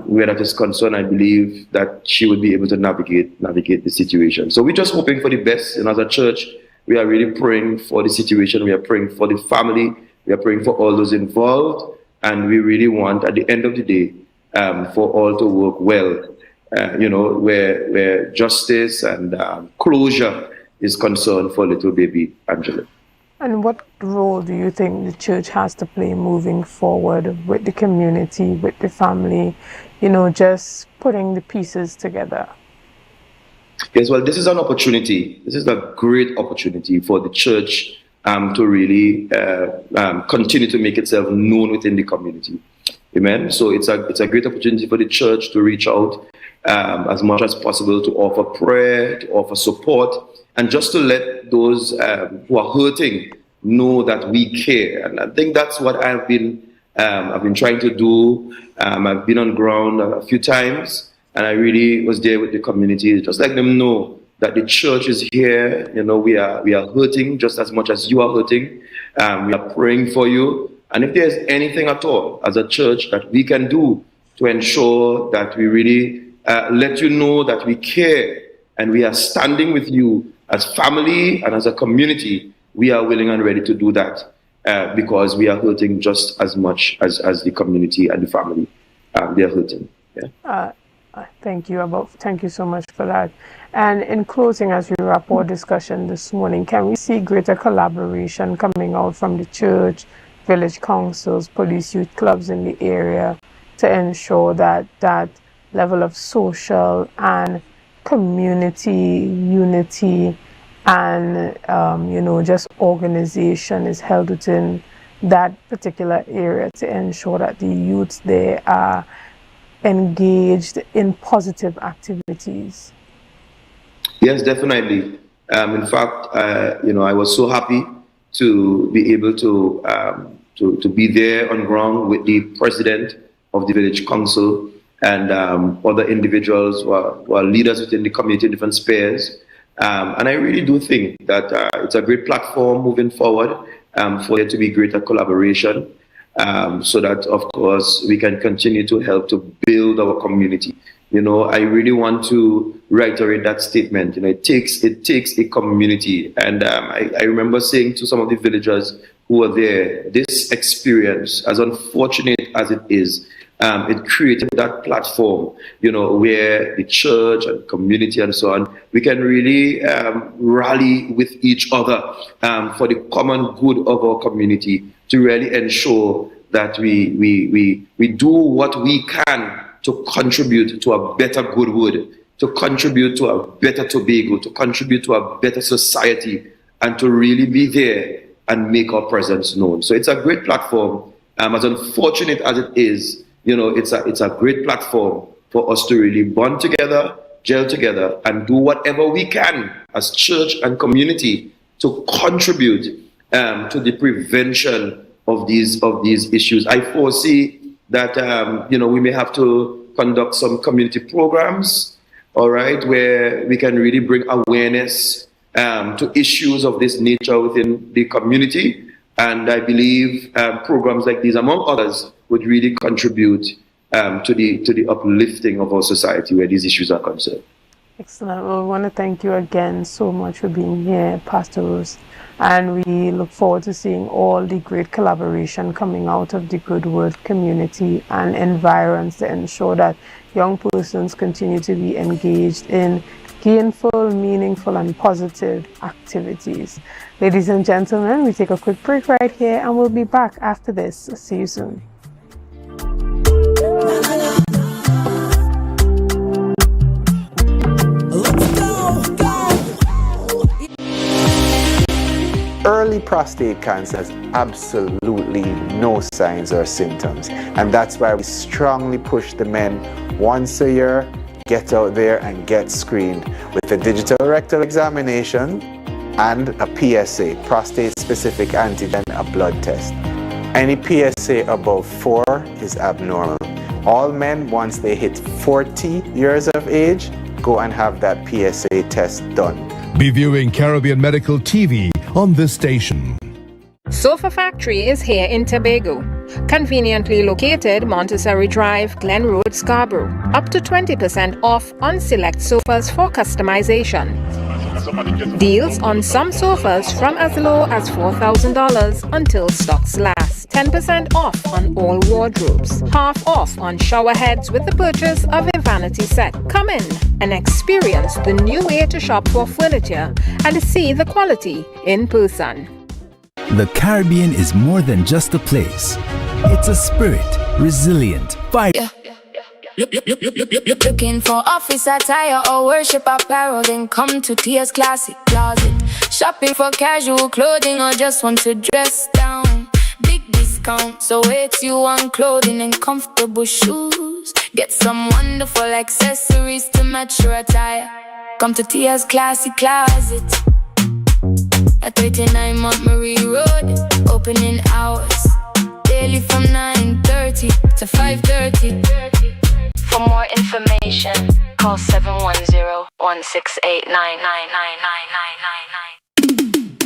S8: Where that is concerned, I believe that she would be able to navigate the situation. So we're just hoping for the best. And as a church, we are really praying for the situation. We are praying for the family. We are praying for all those involved. And we really want, at the end of the day, for all to work well, where justice and closure is concerned for little baby Angela.
S20: And what role do you think the church has to play moving forward with the community, with the family, just putting the pieces together?
S8: Yes, well, this is an opportunity. This is a great opportunity for the church to really continue to make itself known within the community. Amen. So it's a great opportunity for the church to reach out as much as possible, to offer prayer, to offer support, and just to let those who are hurting know that we care. And I think that's what I've been trying to do. I've been on ground a few times, and I really was there with the community, just let them know that the church is here. We are hurting just as much as you are hurting. We are praying for you. And if there's anything at all as a church that we can do to ensure that we really let you know that we care and we are standing with you as family and as a community, we are willing and ready to do that because we are hurting just as much as the community and the family. They are hurting. Yeah.
S20: Thank you so much for that. And in closing, as we wrap our discussion this morning, can we see greater collaboration coming out from the church, village councils, police youth clubs in the area to ensure that that level of social and community unity and just organization is held within that particular area to ensure that the youths there are engaged in positive activities?
S8: Yes, definitely. In fact, I was so happy to be able to be there on ground with the president of the village council and other individuals who are leaders within the community in different spheres. And I really do think that it's a great platform moving forward for there to be greater collaboration so that, of course, we can continue to help to build our community. I really want to reiterate that statement. It takes a community. And I remember saying to some of the villagers who were there, this experience, as unfortunate as it is, it created that platform, where the church and community and so on, we can really rally with each other for the common good of our community to really ensure that we do what we can to contribute to a better Goodwood, to contribute to a better Tobago, to contribute to a better society, and to really be there and make our presence known. So it's a great platform. As unfortunate as it is, it's a great platform for us to really bond together, gel together, and do whatever we can as church and community to contribute to the prevention of these issues. I foresee that we may have to conduct some community programs, all right, where we can really bring awareness to issues of this nature within the community. And I believe programs like these, among others, would really contribute to the uplifting of our society where these issues are concerned.
S20: Excellent. Well, we want to thank you again so much for being here, Pastor Rose. And we look forward to seeing all the great collaboration coming out of the Good Word community and environs to ensure that young persons continue to be engaged in gainful, meaningful, and positive activities. Ladies and gentlemen, we take a quick break right here and we'll be back after this. See you soon.
S12: Early prostate cancer has absolutely no signs or symptoms, and that's why we strongly push the men once a year, get out there and get screened with a digital rectal examination and a PSA, prostate-specific antigen, a blood test. Any PSA above 4 is abnormal. All men, once they hit 40 years of age, go and have that PSA test done.
S13: Be viewing Caribbean Medical TV on this station.
S14: Sofa Factory is here in Tobago. Conveniently located Montessori Drive, Glen Road, Scarborough. Up to 20% off on select sofas for customization. Deals on some sofas from as low as $4,000 until stocks last. 10% off on all wardrobes. Half off on shower heads with the purchase of a vanity set. Come in and experience the new way to shop for furniture and see the quality in person.
S15: The Caribbean is more than just a place. It's a spirit, resilient, vibrant.
S6: Looking for office attire or worship apparel, then come to Tia's Classic Closet. Shopping for casual clothing or just want to dress down. Big discount, so it's you on clothing and comfortable shoes. Get some wonderful accessories to match your attire. Come to Tia's Classic Closet at 39 Montgomery Road. Opening hours daily from 9:30 to 5:30. For more information, call 710-168-99999.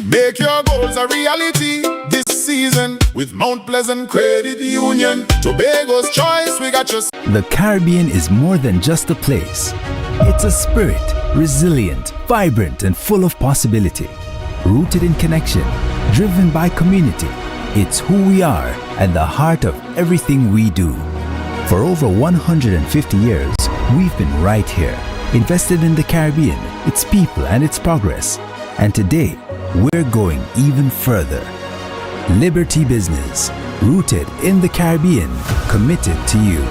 S16: Make your goals a reality this season with Mount Pleasant Credit Union. Tobago's choice, we got you.
S15: The Caribbean is more than just a place. It's a spirit, resilient, vibrant, and full of possibility. Rooted in connection, driven by community. It's who we are at the heart of everything we do. For over 150 years, we've been right here, invested in the Caribbean, its people and its progress. And today, we're going even further. Liberty Business, rooted in the Caribbean, committed to you.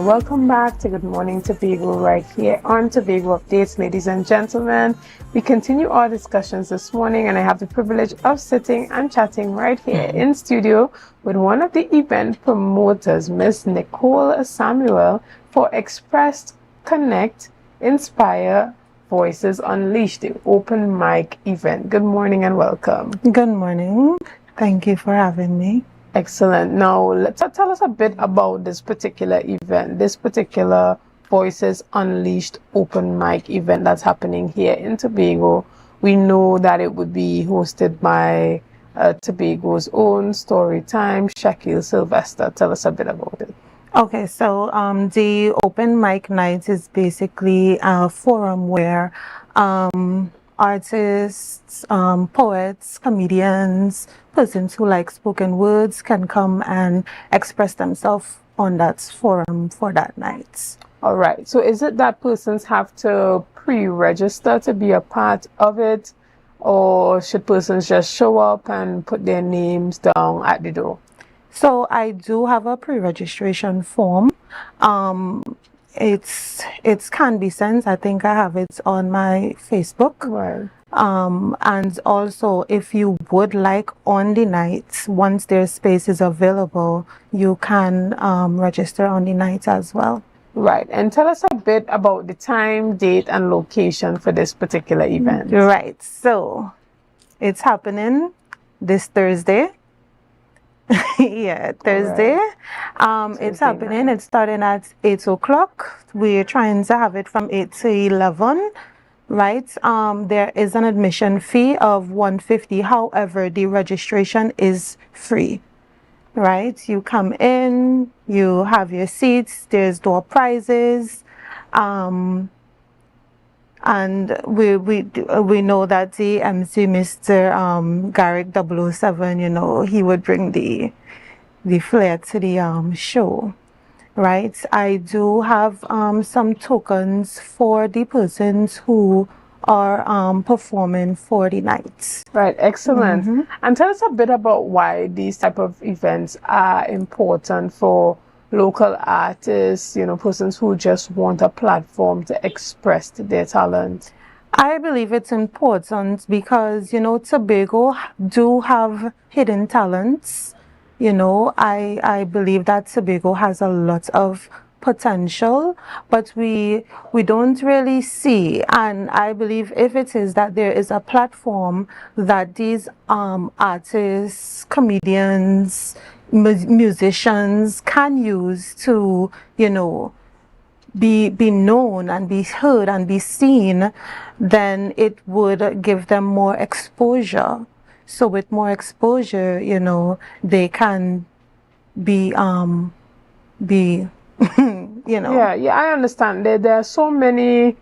S20: Welcome back to Good Morning Tobago right here on Tobago Updates. Ladies and gentlemen, we continue our discussions this morning and I have the privilege of sitting and chatting right here in studio with one of the event promoters, Miss Nicole Samuel, for Express, Connect, Inspire, Voices Unleashed, the open mic event. Good morning and welcome.
S26: Good morning. Thank you for having me.
S20: Excellent. Now, tell us a bit about this particular event, this particular Voices Unleashed open mic event that's happening here in Tobago. We know that it would be hosted by Tobago's own Storytime, Shaquille Sylvester. Tell us a bit about it.
S26: Okay, so the open mic night is basically a forum where Artists, poets, comedians, persons who like spoken words can come and express themselves on that forum for that night.
S20: All right. So is it that persons have to pre-register to be a part of it, or should persons just show up and put their names down at the door?
S26: So I do have a pre-registration form. It can be sent. I think I have it on my Facebook.
S20: Right.
S26: And also, if you would like on the night, once their space is available, you can register on the night as well.
S20: Right. And tell us a bit about the time, date, and location for this particular event.
S26: Right. So it's happening this Thursday. Yeah, Thursday. It's happening. Night. It's starting at 8 o'clock. We're trying to have it from 8 to 11. Right. There is an admission fee of $150. However, the registration is free. Right. You come in, you have your seats, there's door prizes. And we know that the MC, Mr. Garrick 007, you know, he would bring the flair to the show, right? I do have some tokens for the persons who are performing for the night.
S20: Right, excellent. And tell us a bit about why these type of events are important for local artists, you know, persons who just want a platform to express their talent.
S26: I believe it's important because, you know, Tobago do have hidden talents. You know, I believe that Tobago has a lot of potential, but we don't really see. And I believe if it is that there is a platform that these artists, comedians, musicians can use to, you know, be known and be heard and be seen, then it would give them more exposure. So with more exposure, you know, they can be you know.
S20: Yeah, I understand. There are so many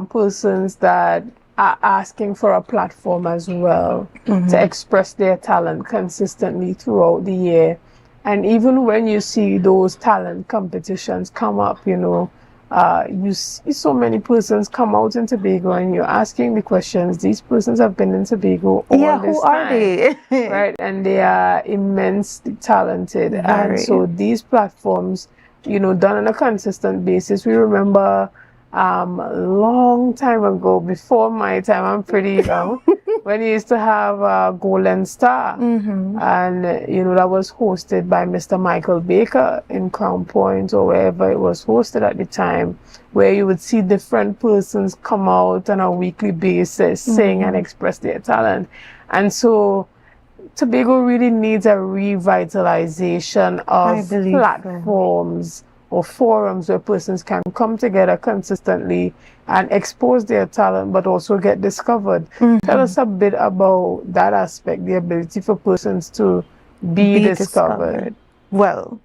S20: persons that are asking for a platform as well to express their talent consistently throughout the year. And even when you see those talent competitions come up, you know, you see so many persons come out in Tobago and you're asking the questions. These persons have been in Tobago all this time.
S26: Who are they?
S20: Right, and they are immensely talented. And so these platforms, you know, done on a consistent basis. We remember a long time ago, before my time, I'm pretty young, when you used to have Golden Star. And, you know, that was hosted by Mr. Michael Baker in Crown Point or wherever it was hosted at the time, where you would see different persons come out on a weekly basis, sing and express their talent. And so Tobago really needs a revitalization of platforms or forums where persons can come together consistently and expose their talent, but also get discovered. Tell us a bit about that aspect, the ability for persons to be discovered.
S26: Well,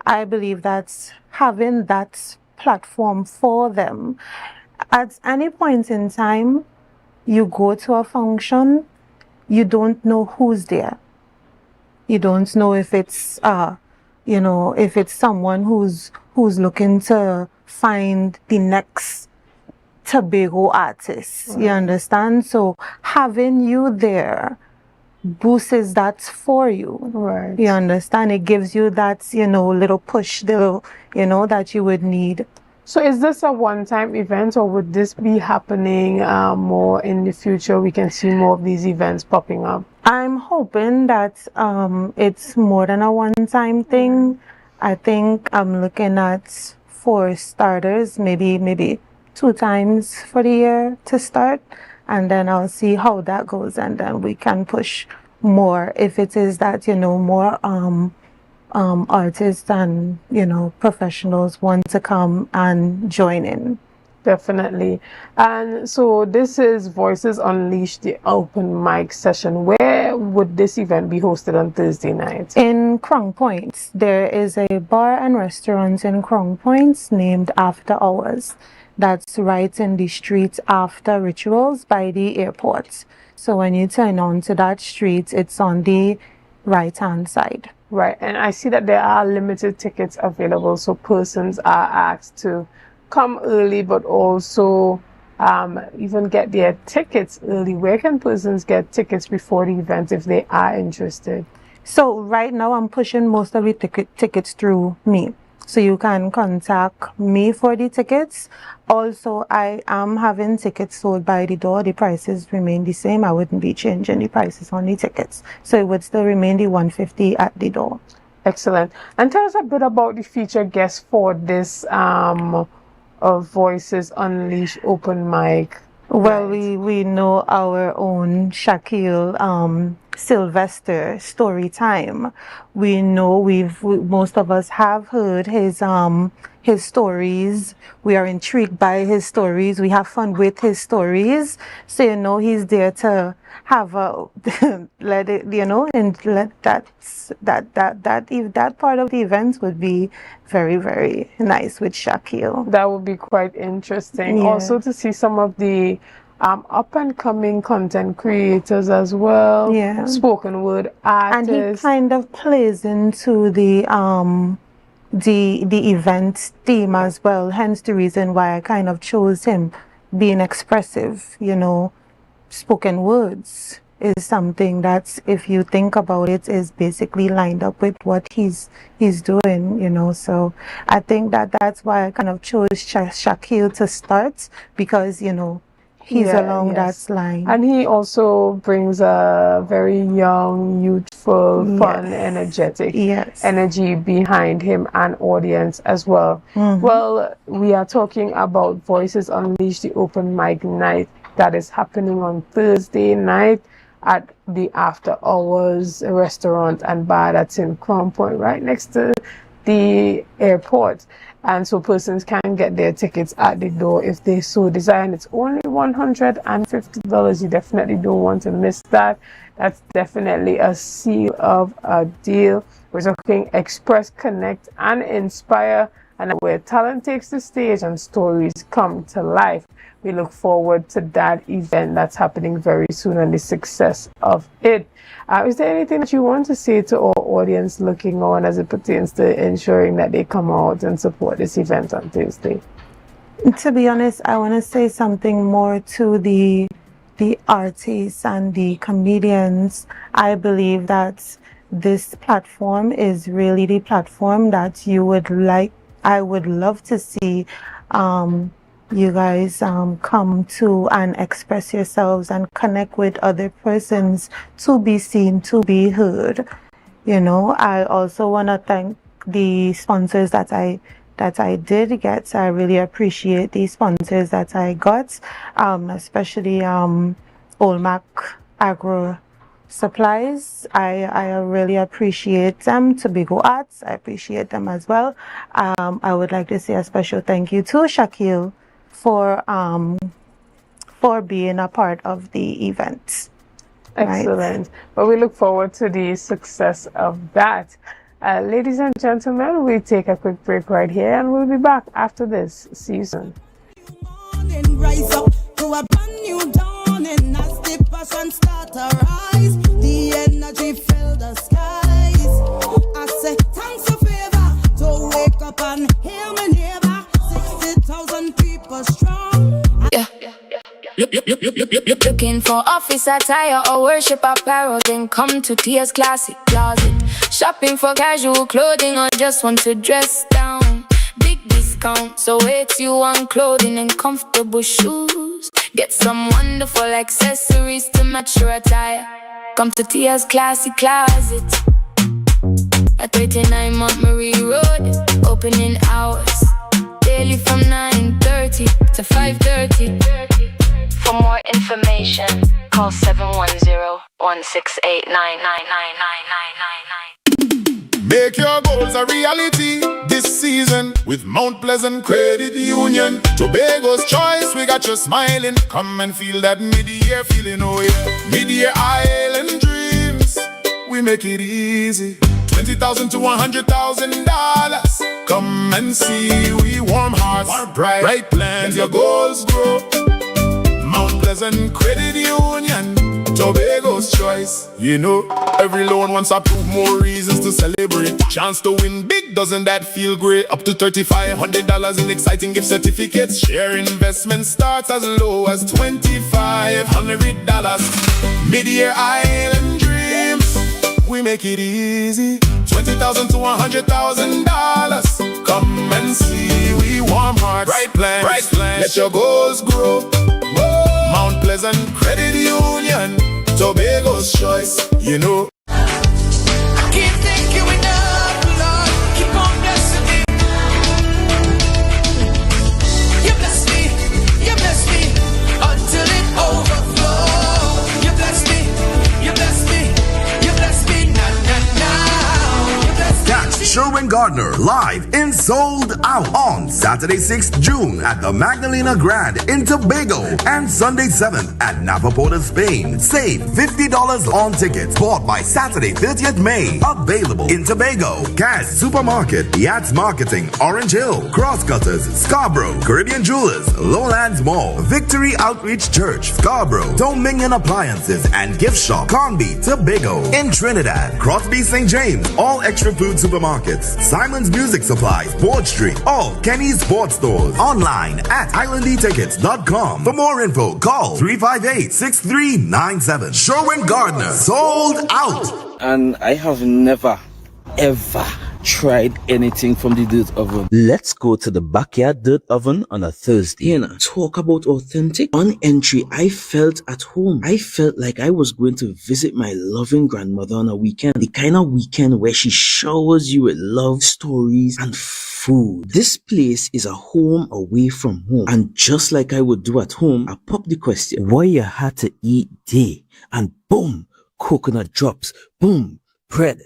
S26: I believe that having that platform for them, at any point in time, you go to a function, you don't know who's there. You don't know if it's you know, if it's someone who's looking to find the next Tobago artist. You understand? So having you there boosts that for you.
S20: Right.
S26: You understand? It gives you that, you know, little push, little, you know, that you would need.
S20: So is this a one-time event, or would this be happening more in the future? We can see more of these events popping up.
S26: I'm hoping that it's more than a one-time thing. I think I'm looking at, for starters, maybe 2 times for the year to start, and then I'll see how that goes, and then we can push more if it is that, you know, more artists and, you know, professionals want to come and join in.
S20: Definitely. And so this is Voices Unleashed, the open mic session. Where would this event be hosted on Thursday night?
S26: In Crown Point. There is a bar and restaurant in Crown Point named After Hours. that's right in the street after Rituals by the airport. So when you turn onto that street, it's on the right-hand side.
S20: Right, and I see that there are limited tickets available, so persons are asked to come early, but also even get their tickets early. Where can persons get tickets before the event if they are interested?
S26: So right now I'm pushing most of the tickets through me. So you can contact me for the tickets. Also, I am having tickets sold by the door. The prices remain the same. I wouldn't be changing the prices on the tickets. So it would still remain the $150 at the door.
S20: Excellent. And tell us a bit about the featured guest for this Voices Unleashed open mic.
S26: Well, we know our own Shaquille Sylvester story time. We know most of us have heard his stories. We are intrigued by his stories. We have fun with his stories. So he's there to have a let it and let that part of the event would be very, very nice with Shaquille.
S20: That would be quite interesting.
S26: Yeah.
S20: Also to see some of the up and coming content creators as well.
S26: Yeah.
S20: Spoken word artists.
S26: And he kind of plays into the event theme as well. Hence the reason why I kind of chose him, being expressive. Spoken words is something that, if you think about it, is basically lined up with what he's doing. So I think that's why I kind of chose Shaquille to start, because he's along that line.
S20: And he also brings a very young, youthful, fun, energetic energy behind him and audience as well.
S26: Mm-hmm.
S20: Well, we are talking about Voices Unleashed, the open mic night that is happening on Thursday night at the After Hours restaurant and bar that's in Crown Point, right next to the airport. And so persons can get their tickets at the door if they so desire. And it's only $150. You definitely don't want to miss that. That's definitely a seal of a deal. We're talking express, connect, and inspire, and where talent takes the stage and stories come to life. We look forward to that event that's happening very soon and the success of it. Is there anything that you want to say to our audience looking on as it pertains to ensuring that they come out and support this event on Thursday?
S26: To be honest, I want to say something more to the artists and the comedians. I believe that this platform is really the platform that I would love to see you guys come to and express yourselves and connect with other persons, to be seen, to be heard. I also want to thank the sponsors that I did get. I really appreciate the sponsors that I got, especially Olmac Agro Supplies. I really appreciate them. Tobago Arts, I appreciate them as well. I would like to say a special thank you to Shaquille for being a part of the event.
S20: Excellent. But we look forward to the success of that. Ladies and gentlemen, we take a quick break right here and we'll be back after this. See you soon.
S9: Rise up to a brand new dawning as the passion start to rise. The energy fill the skies. I say thanks for favor to wake up and hear me neighbor. 60,000 people strong.
S6: Yeah. Looking for office attire or worship apparel, then come to Tia's Classic Closet. Shopping for casual clothing or just want to dress down. Big discount, so it's you on clothing and comfortable shoes. Get some wonderful accessories to match your attire. Come to Tia's Classic Closet at 39 Montgomery Road. Opening hours daily from 9:30 to 5:30. For more information, call 710-168-99999.
S16: Make your goals a reality this season with Mount Pleasant Credit Union. Tobago's choice, we got you smiling. Come and feel that mid-year feeling, oh yeah. Mid-year island dreams, we make it easy. $20,000 to $100,000. Come and see we warm hearts, bright plans, your goals grow. Mount Pleasant Credit Union, Tobago's choice. You know, every loan wants to prove more reasons to celebrate. Chance to win big, doesn't that feel great? Up to $3,500 in exciting gift certificates. Share investment starts as low as $2,500. Mid-year island dreams, we make it easy. $20,000 to $100,000. Come and see we warm hearts, bright plans, let your goals grow. Mount Pleasant Credit Union, Tobago's choice, you know.
S9: Can't thank you enough, Lord. Keep on blessing me. You bless me until it overflows. You bless me, you bless me, you bless me now. You bless me.
S11: Catch Sherwin Gardner live in Sold Out on Saturday 6th June at the Magdalena Grand in Tobago and Sunday 7th at Napa Port of Spain. Save $50 on tickets bought by Saturday 30th May. Available in Tobago, Cash Supermarket, Yachts Marketing, Orange Hill, Crosscutters, Scarborough, Caribbean Jewelers, Lowlands Mall, Victory Outreach Church, Scarborough, Dominion Appliances and Gift Shop, Conby, Tobago. In Trinidad, Crosby St. James, all Extra Food Supermarkets, Simon's Music Supplies, Board Street, all Kenny's Sports Stores. Online at islandetickets.com. For more info, call 358-6397. Sherwin Gardner, Sold Out.
S2: And I have never, ever tried anything from the dirt oven. Let's go to the backyard dirt oven on a Thursday. Talk about authentic. On entry, I felt at home. I felt like I was going to visit my loving grandmother on a weekend. The kind of weekend where she showers you with love, stories, and food. This place is a home away from home. And just like I would do at home, I pop the question, what you had to eat day? And boom, coconut drops. Boom, bread.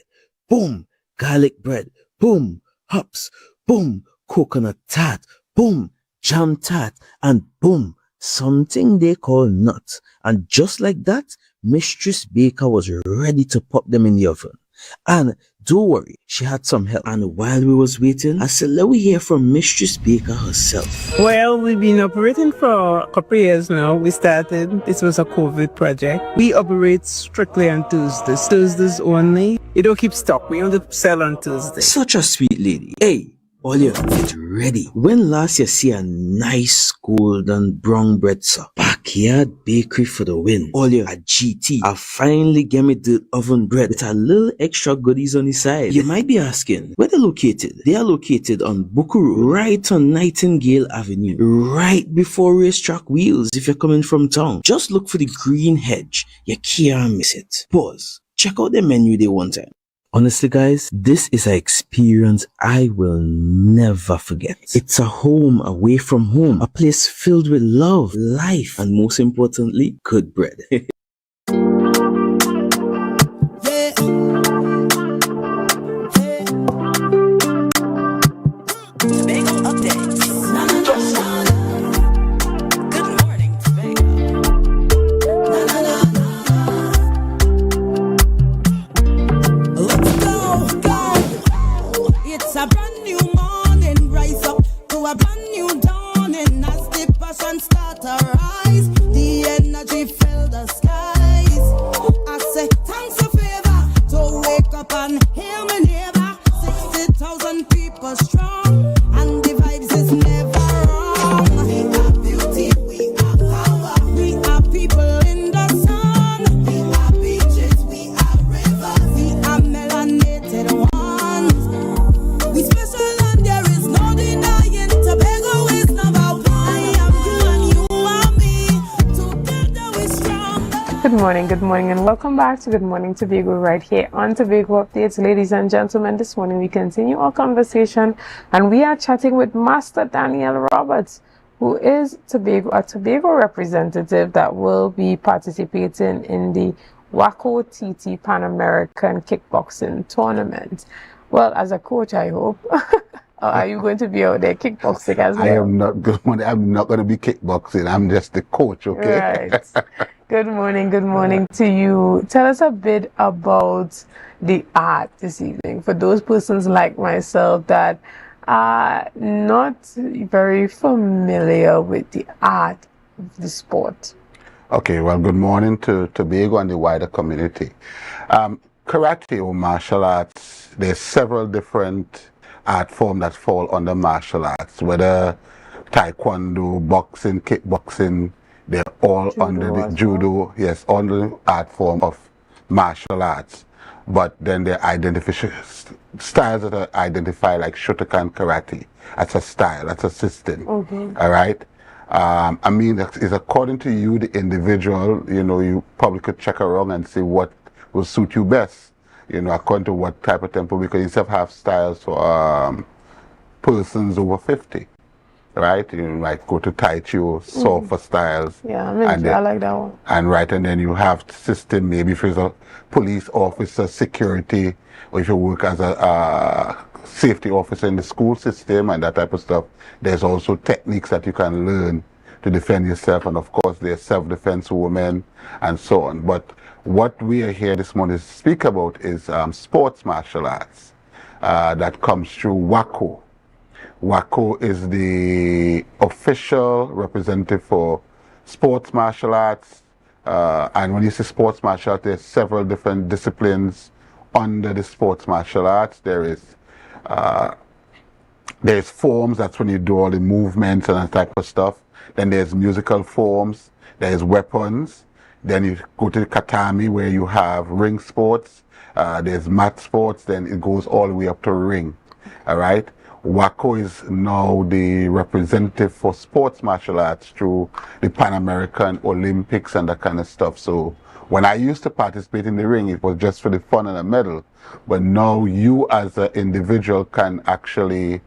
S2: Boom, garlic bread. Boom, hops. Boom, coconut tart. Boom, jam tart. And boom, something they call nuts. And just like that, Mistress Baker was ready to pop them in the oven. And don't worry, she had some help. And while we was waiting, I said, let me hear from Mistress Baker herself.
S3: Well, we've been operating for a couple of years now. We started, this was a COVID project. We operate strictly on Tuesdays. Tuesdays only. You don't keep stock. We only sell on Tuesdays.
S2: Such a sweet lady. Hey, all you get ready. When last you see a nice golden brown bread, sir? Backyard bakery for the win. All you at GT. I finally get me the oven bread with a little extra goodies on the side. You might be asking, where they're located? They are located on Bukuru, right on Nightingale Avenue, right before Racetrack Wheels if you're coming from town. Just look for the green hedge. You can't miss it. Pause. Check out the menu day one time. Honestly, guys, this is an experience I will never forget. It's a home away from home, a place filled with love, life, and most importantly, good bread.
S9: A brand new dawning as the passion start to rise. The energy fill the skies. I say thanks for favor to wake up and hear me neighbor. 60,000 people strong and the vibes is never wrong. We are beauty, we are power. We are people in the sun. We are beaches, we are rivers. We are melanated ones. We special and there is no denying. Tobago is number one. I am you and you are me. Together we strong.
S20: Good morning, and welcome back to Good Morning Tobago right here on Tobago Updates. Ladies and gentlemen, this morning we continue our conversation and we are chatting with Master Daniel Roberts, who is a Tobago representative that will be participating in the Waco TT Pan American Kickboxing Tournament. Well, as a coach, I hope. Are you going to be out there kickboxing as well?
S7: I'm not going to be kickboxing. I'm just the coach, okay?
S20: Right. Good morning to you. Tell us a bit about the art this evening. For those persons like myself that Not very familiar with the art of the sport.
S7: Okay, well, good morning to Tobago and the wider community. Karate or martial arts, there's several different art forms that fall under martial arts, whether taekwondo, boxing, kickboxing, they're all under the judo, yes, all the art form of martial arts. But then there are styles that are identified like Shotokan karate. That's a style, that's a system.
S20: Okay.
S7: All right. I mean, it's according to you, the individual. You know, you probably could check around and see what will suit you best. You know, according to what type of tempo, because you still have styles for persons over 50. Right, you might go to Tai Chi or Sofa styles.
S20: Yeah, I like that one.
S7: And right, and then you have system, maybe if it's a police officer, security, or if you work as a safety officer in the school system and that type of stuff. There's also techniques that you can learn to defend yourself, and of course there's self-defense women and so on. But what we are here this morning to speak about is sports martial arts that comes through WACO. WACO is the official representative for sports martial arts. And when you say sports martial arts, there's several different disciplines under the sports martial arts. There's forms, that's when you do all the movements and that type of stuff. Then there's musical forms, there's weapons. Then you go to the katami where you have ring sports. There's mat sports, then it goes all the way up to ring. All right. WACO is now the representative for sports martial arts through the Pan American Olympics and that kind of stuff. So when I used to participate in the ring, it was just for the fun and the medal. But now you as an individual can actually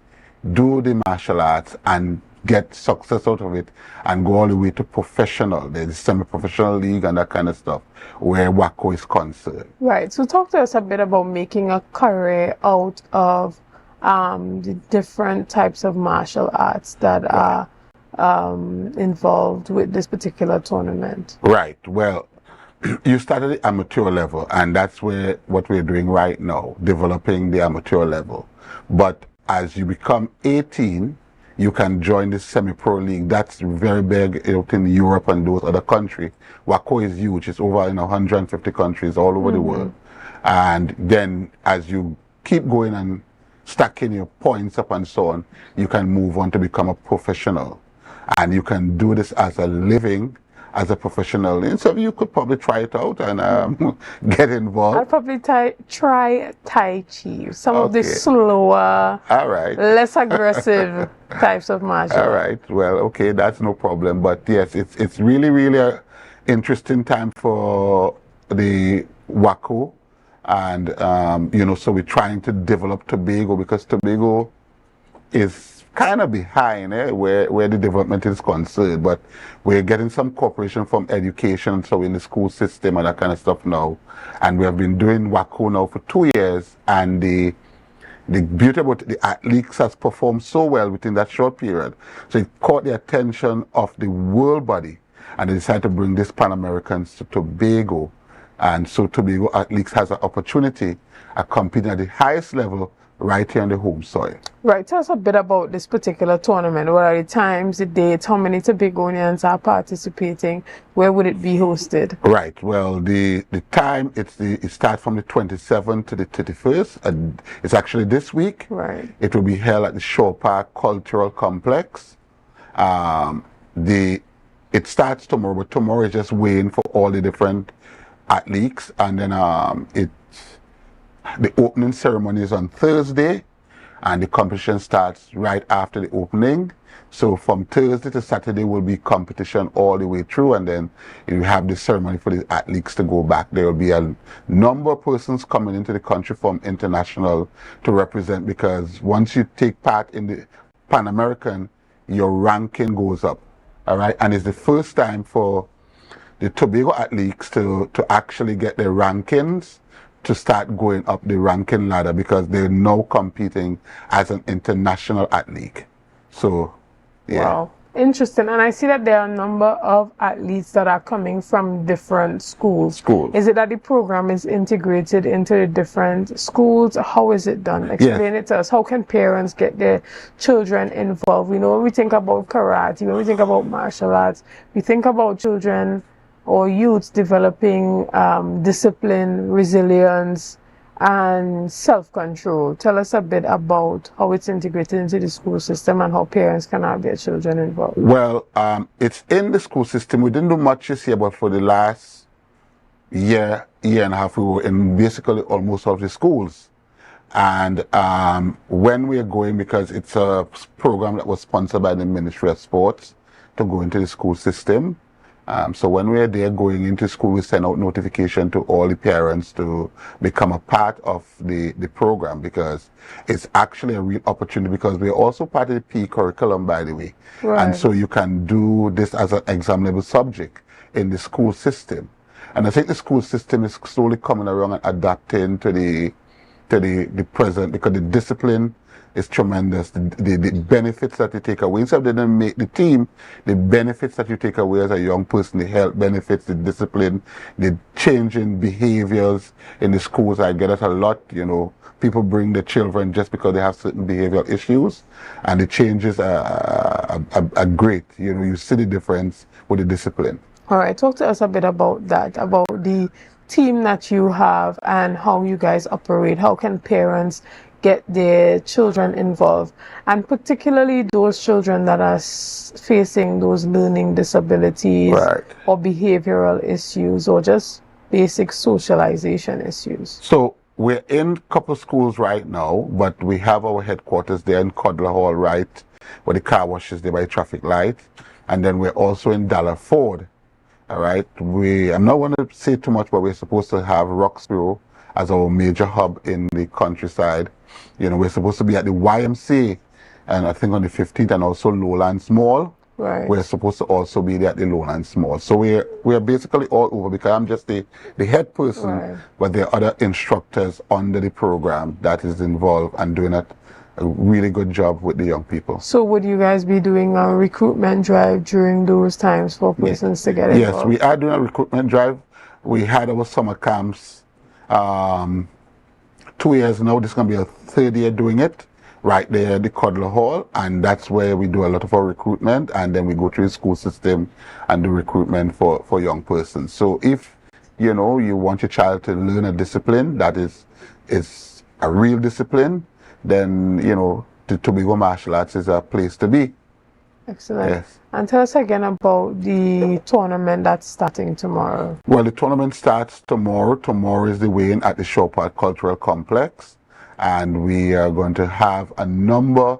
S7: do the martial arts and get success out of it and go all the way to professional. There's semi-professional league and that kind of stuff where WACO is concerned.
S20: Right. So talk to us a bit about making a career out of the different types of martial arts that are involved with this particular tournament.
S7: Right. Well, you start at the amateur level, and that's what we're doing right now, developing the amateur level. But as you become 18, you can join the semi-pro league. That's very big out in Europe and those other countries. WACO is huge. It's over 150 countries all over the world. And then as you keep going and stacking your points up and so on, you can move on to become a professional. And you can do this as a living, as a professional. And so you could probably try it out and get involved.
S20: I'll probably try Tai Chi, some of the slower, less aggressive types of martial arts.
S7: All right, well, okay, that's no problem. But yes, it's really, really an interesting time for the WACO. And, you know, so we're trying to develop Tobago because Tobago is kind of behind where the development is concerned. But we're getting some cooperation from education, so in the school system and that kind of stuff now. And we have been doing WACO now for 2 years. And the beauty about the athletes has performed so well within that short period. So it caught the attention of the world body. And they decided to bring this Pan Americans to Tobago. And so Tobago at least has an opportunity of competing at the highest level right here on the home soil.
S20: Right. Tell us a bit about this particular tournament. What are the times, the dates, how many Tobagonians are participating? Where would it be hosted?
S7: Right. Well, the time, it starts from the 27th to the 31st. And it's actually this week.
S20: Right.
S7: It will be held at the Shore Park Cultural Complex. It starts tomorrow, but tomorrow is just waiting for all the different athletes, and then the opening ceremony is on Thursday, and the competition starts right after the opening. So from Thursday to Saturday will be competition all the way through, and then you have the ceremony for the athletes to go back. There will be a number of persons coming into the country from international to represent, because once you take part in the Pan American, your ranking goes up. All right, and it's the first time for the Tobago athletes to actually get their rankings, to start going up the ranking ladder, because they're now competing as an international athlete. So, yeah.
S20: Wow. Interesting. And I see that there are a number of athletes that are coming from different schools. Is it that the program is integrated into the different schools? How is it done? Explain it to us. How can parents get their children involved? You know, when we think about karate, when we think about martial arts, we think about children or youths developing discipline, resilience, and self-control. Tell us a bit about how it's integrated into the school system and how parents can have their children involved.
S7: Well, it's in the school system. We didn't do much this year, but for the last year and a half, we were in basically almost all of the schools. And when we are going, because it's a program that was sponsored by the Ministry of Sports to go into the school system. So when we're there going into school, we send out notification to all the parents to become a part of the program, because it's actually a real opportunity, because we're also part of the P curriculum, by the way.
S20: Right.
S7: And so you can do this as an examinable subject in the school system. And I think the school system is slowly coming around and adapting to the present, because the discipline is tremendous. The benefits that you take away, instead of they didn't make the team, the benefits that you take away as a young person, the health benefits, the discipline, the change in behaviors in the schools. I get it a lot, you know. People bring their children just because they have certain behavioral issues, and the changes are great. You know, you see the difference with the discipline.
S20: All right, talk to us a bit about that, about the team that you have and how you guys operate. How can parents get their children involved, and particularly those children that are facing those learning disabilities or behavioral issues or just basic socialization issues?
S7: So we're in a couple schools right now, but we have our headquarters there in Codler Hall, right where the car wash is there by the traffic light, and then we're also in Dallarford. All right, I'm not going to say too much, but we're supposed to have Roxborough as our major hub in the countryside. You know, we're supposed to be at the YMCA, and I think on the 15th, and also Lowlands Mall.
S20: Right.
S7: We're supposed to also be there at the Lowlands Mall. So we're basically all over, because I'm just the head person, but there are other instructors under the program that is involved and doing a really good job with the young people.
S20: So would you guys be doing a recruitment drive during those times for persons to get involved?
S7: Yes, we are doing a recruitment drive. We had our summer camps 2 years now. This is going to be a third year doing it right there at the Codler Hall, and that's where we do a lot of our recruitment, and then we go through the school system and do recruitment for young persons. So if you know you want your child to learn a discipline that is a real discipline, then you know the Tobago Martial Arts is a place to be.
S20: Excellent.
S7: Yes.
S20: And tell us again about the tournament that's starting tomorrow.
S7: Well, the tournament starts tomorrow. Tomorrow is the weigh-in at the Shaw Park Cultural Complex, and we are going to have a number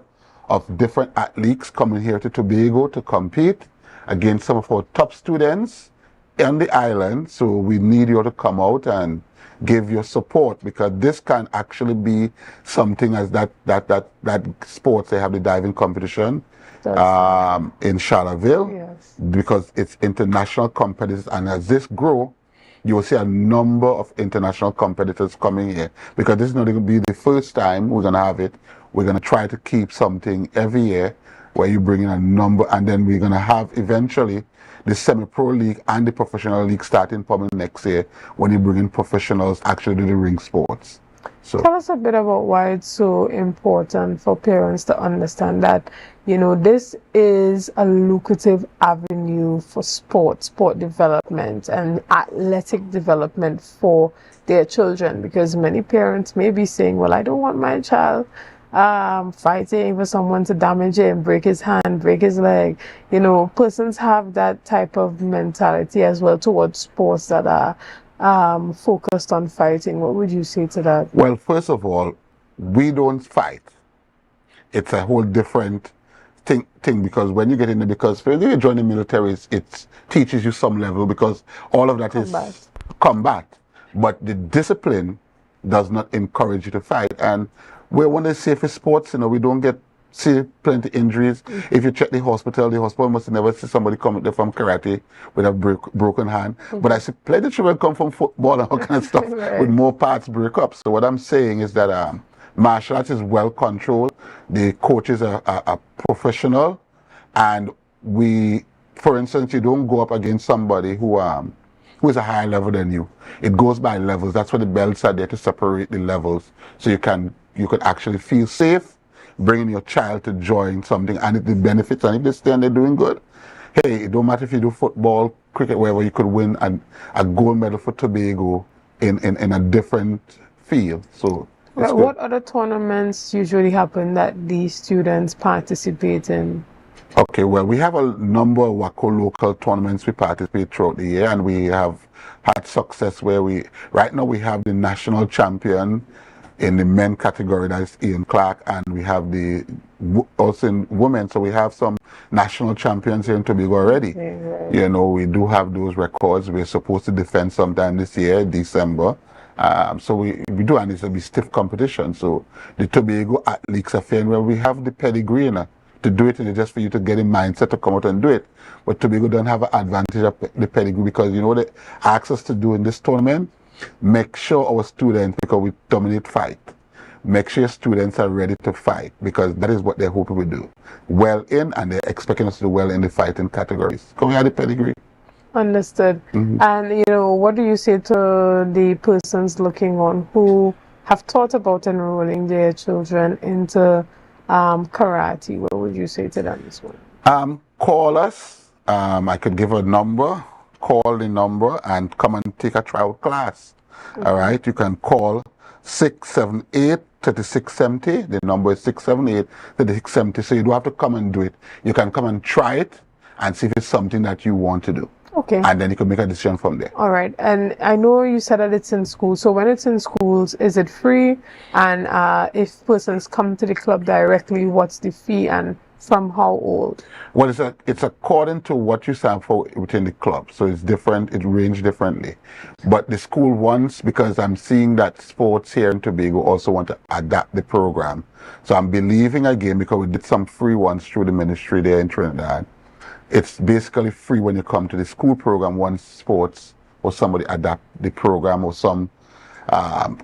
S7: of different athletes coming here to Tobago to compete against some of our top students on the island. So we need you to come out and give your support, because this can actually be something as that sports. They have the diving competition in Charlottesville, because it's international competitors, and as this grow, you will see a number of international competitors coming here, because this is not going to be the first time we're going to have it. We're going to try to keep something every year where you bring in a number, and then we're going to have eventually the semi-pro league and the professional league starting probably next year, when you bring in professionals actually do the ring sports. So
S20: tell us a bit about why it's so important for parents to understand that, you know, this is a lucrative avenue for sport development and athletic development for their children, because many parents may be saying, well, I don't want my child fighting for someone to damage him, break his hand, break his leg. You know, persons have that type of mentality as well towards sports that are focused on fighting. What would you say to that?
S7: Well, first of all, we don't fight. It's a whole different thing, because when you get in there, because when you join the military, it teaches you some level, because all of that is combat. But the discipline does not encourage you to fight. And we're one of the safest sports, you know, we don't see plenty injuries. If you check the hospital must never see somebody come there from karate with a broken hand. But I see plenty of children come from football and all kind of stuff with more parts break up. So what I'm saying is that martial arts is well controlled. The coaches are professional, and for instance, you don't go up against somebody who is a higher level than you. It goes by levels. That's why the belts are there, to separate the levels, so you could actually feel safe bringing your child to join something, and if the benefits, and if they stay and they're doing good, hey, it don't matter if you do football, cricket, wherever, you could win a gold medal for Tobago in a different field. So
S20: what other tournaments usually happen that these students participate in?
S7: Okay, well, we have a number of WACO local tournaments we participate throughout the year, and we have had success where right now we have the national champion in the men category, that's Ian Clark, and we have also in women, so we have some national champions here in Tobago already. You know, we do have those records. We're supposed to defend sometime this year, December. So we do, and it's a stiff competition. So the Tobago Athletes Affair, where we have the pedigree to do it, and it's just for you to get in mindset to come out and do it. But Tobago don't have an advantage of the pedigree, because you know what they ask us to do in this tournament? Make sure our students, because we dominate fight, make sure students are ready to fight, because that is what they're hoping we do well in, and they're expecting us to do well in the fighting categories. So we have the pedigree.
S20: Understood. And you know, what do you say to the persons looking on who have thought about enrolling their children into karate? What would you say to them this morning?
S7: Call us. I could give a number. Call the number and come and take a tryout class. All right, you can call 678-3670. The number is 678-3670. So you don't have to come and do it. You can come and try it and see if it's something that you want to do.
S20: Okay.
S7: And then you can make a decision from there.
S20: All right. And I know you said that it's in schools. So when it's in schools, is it free? And if persons come to the club directly, what's the fee and from how old?
S7: Well, it's according to what you sign for within the club. So it's different. It ranges differently. But the school wants, because I'm seeing that sports here in Tobago also want to adapt the program. So I'm believing again, because we did some free ones through the ministry there in Trinidad. It's basically free when you come to the school program once sports or somebody adapt the program, or some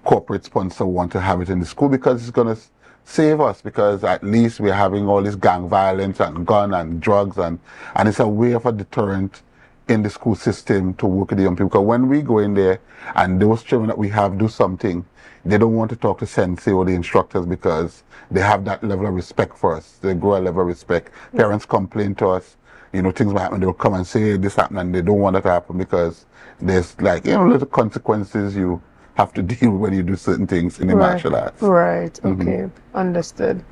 S7: corporate sponsor want to have it in the school, because it's going to save us, because at least we're having all this gang violence and gun and drugs, and it's a way of a deterrent in the school system to work with the young people. Because when we go in there and those children that we have do something, they don't want to talk to sensei or the instructors, because they have that level of respect for us. They grow a level of respect. Parents complain to us, you know, things might happen, they'll come and say this happened, and they don't want that to happen, because there's, like, you know, little consequences you have to deal with when you do certain things in the martial arts.
S20: Right. Okay. Understood.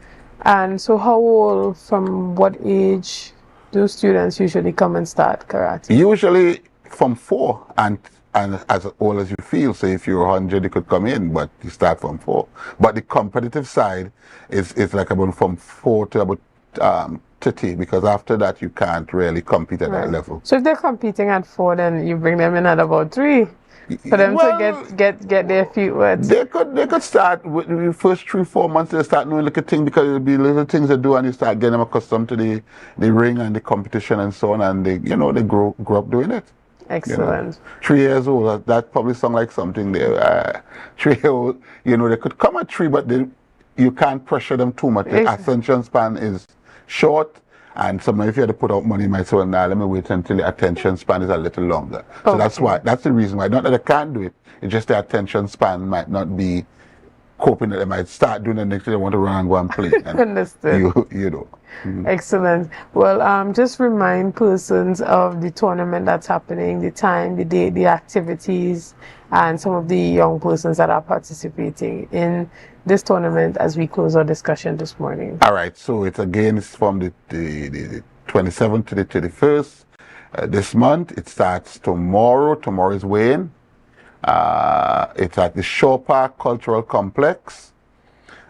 S20: And so how old, from what age do students usually come and start karate?
S7: Usually from 4 and as old as you feel. So if you're 100, you could come in, but you start from 4. But the competitive side is like about from 4 to about 30, because after that you can't really compete at that level.
S20: So if they're competing at 4, then you bring them in at about 3 for them to get their feet wet.
S7: They could start with the first 3-4 months. They start knowing little things, because it'll be little things they do, and you start getting them accustomed to the ring and the competition and so on, and they grow up doing it.
S20: Excellent.
S7: 3 years old, that probably sound like something there. 3 years old, they could come at 3, but you can't pressure them too much. The attention span is short, and sometimes if you had to put out money, you might say, well, now let me wait until the attention span is a little longer. So that's the reason why. Not that they can't do it, it's just the attention span might not be coping, that they might start doing the next day, they want to run and go and play. And
S20: Understood. Excellent. Well, just remind persons of the tournament that's happening, the time, the date, the activities, and some of the young persons that are participating in this tournament as we close our discussion this morning.
S7: All right. So it's from the 27th to the 31st this month. It starts tomorrow. Tomorrow is weighing. It's at the Shore Park Cultural Complex.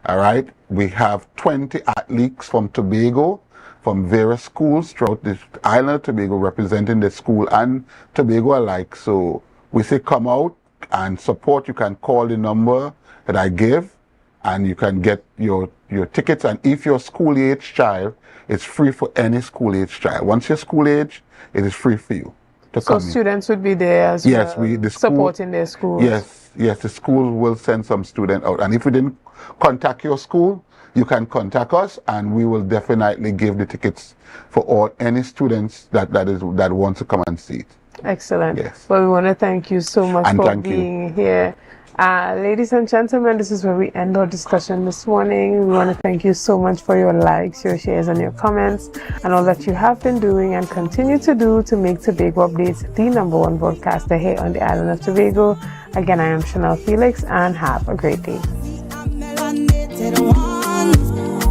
S7: All right. We have 20 athletes from Tobago, from various schools throughout the island of Tobago, representing the school and Tobago alike. So we say come out and support. You can call the number that I give, and you can get your tickets. And if you're school-age child, it's free for any school-age child. Once you're school-age, it is free for you to come in.
S20: Students would be there as well,
S7: the school,
S20: supporting their schools.
S7: Yes, the school will send some student out. And if we didn't contact your school, you can contact us, and we will definitely give the tickets for any students that want to come and see it.
S20: Excellent.
S7: Yes.
S20: Well, we want to thank you so much
S7: And
S20: for
S7: thank you.
S20: being here. Ladies and gentlemen, this is where we end our discussion this morning. We want to thank you so much for your likes, your shares, and your comments, and all that you have been doing and continue to do to make Tobago Updates the #1 broadcaster here on the island of Tobago. Again, I am Chanel Felix, and have a great day.
S9: Melanated one.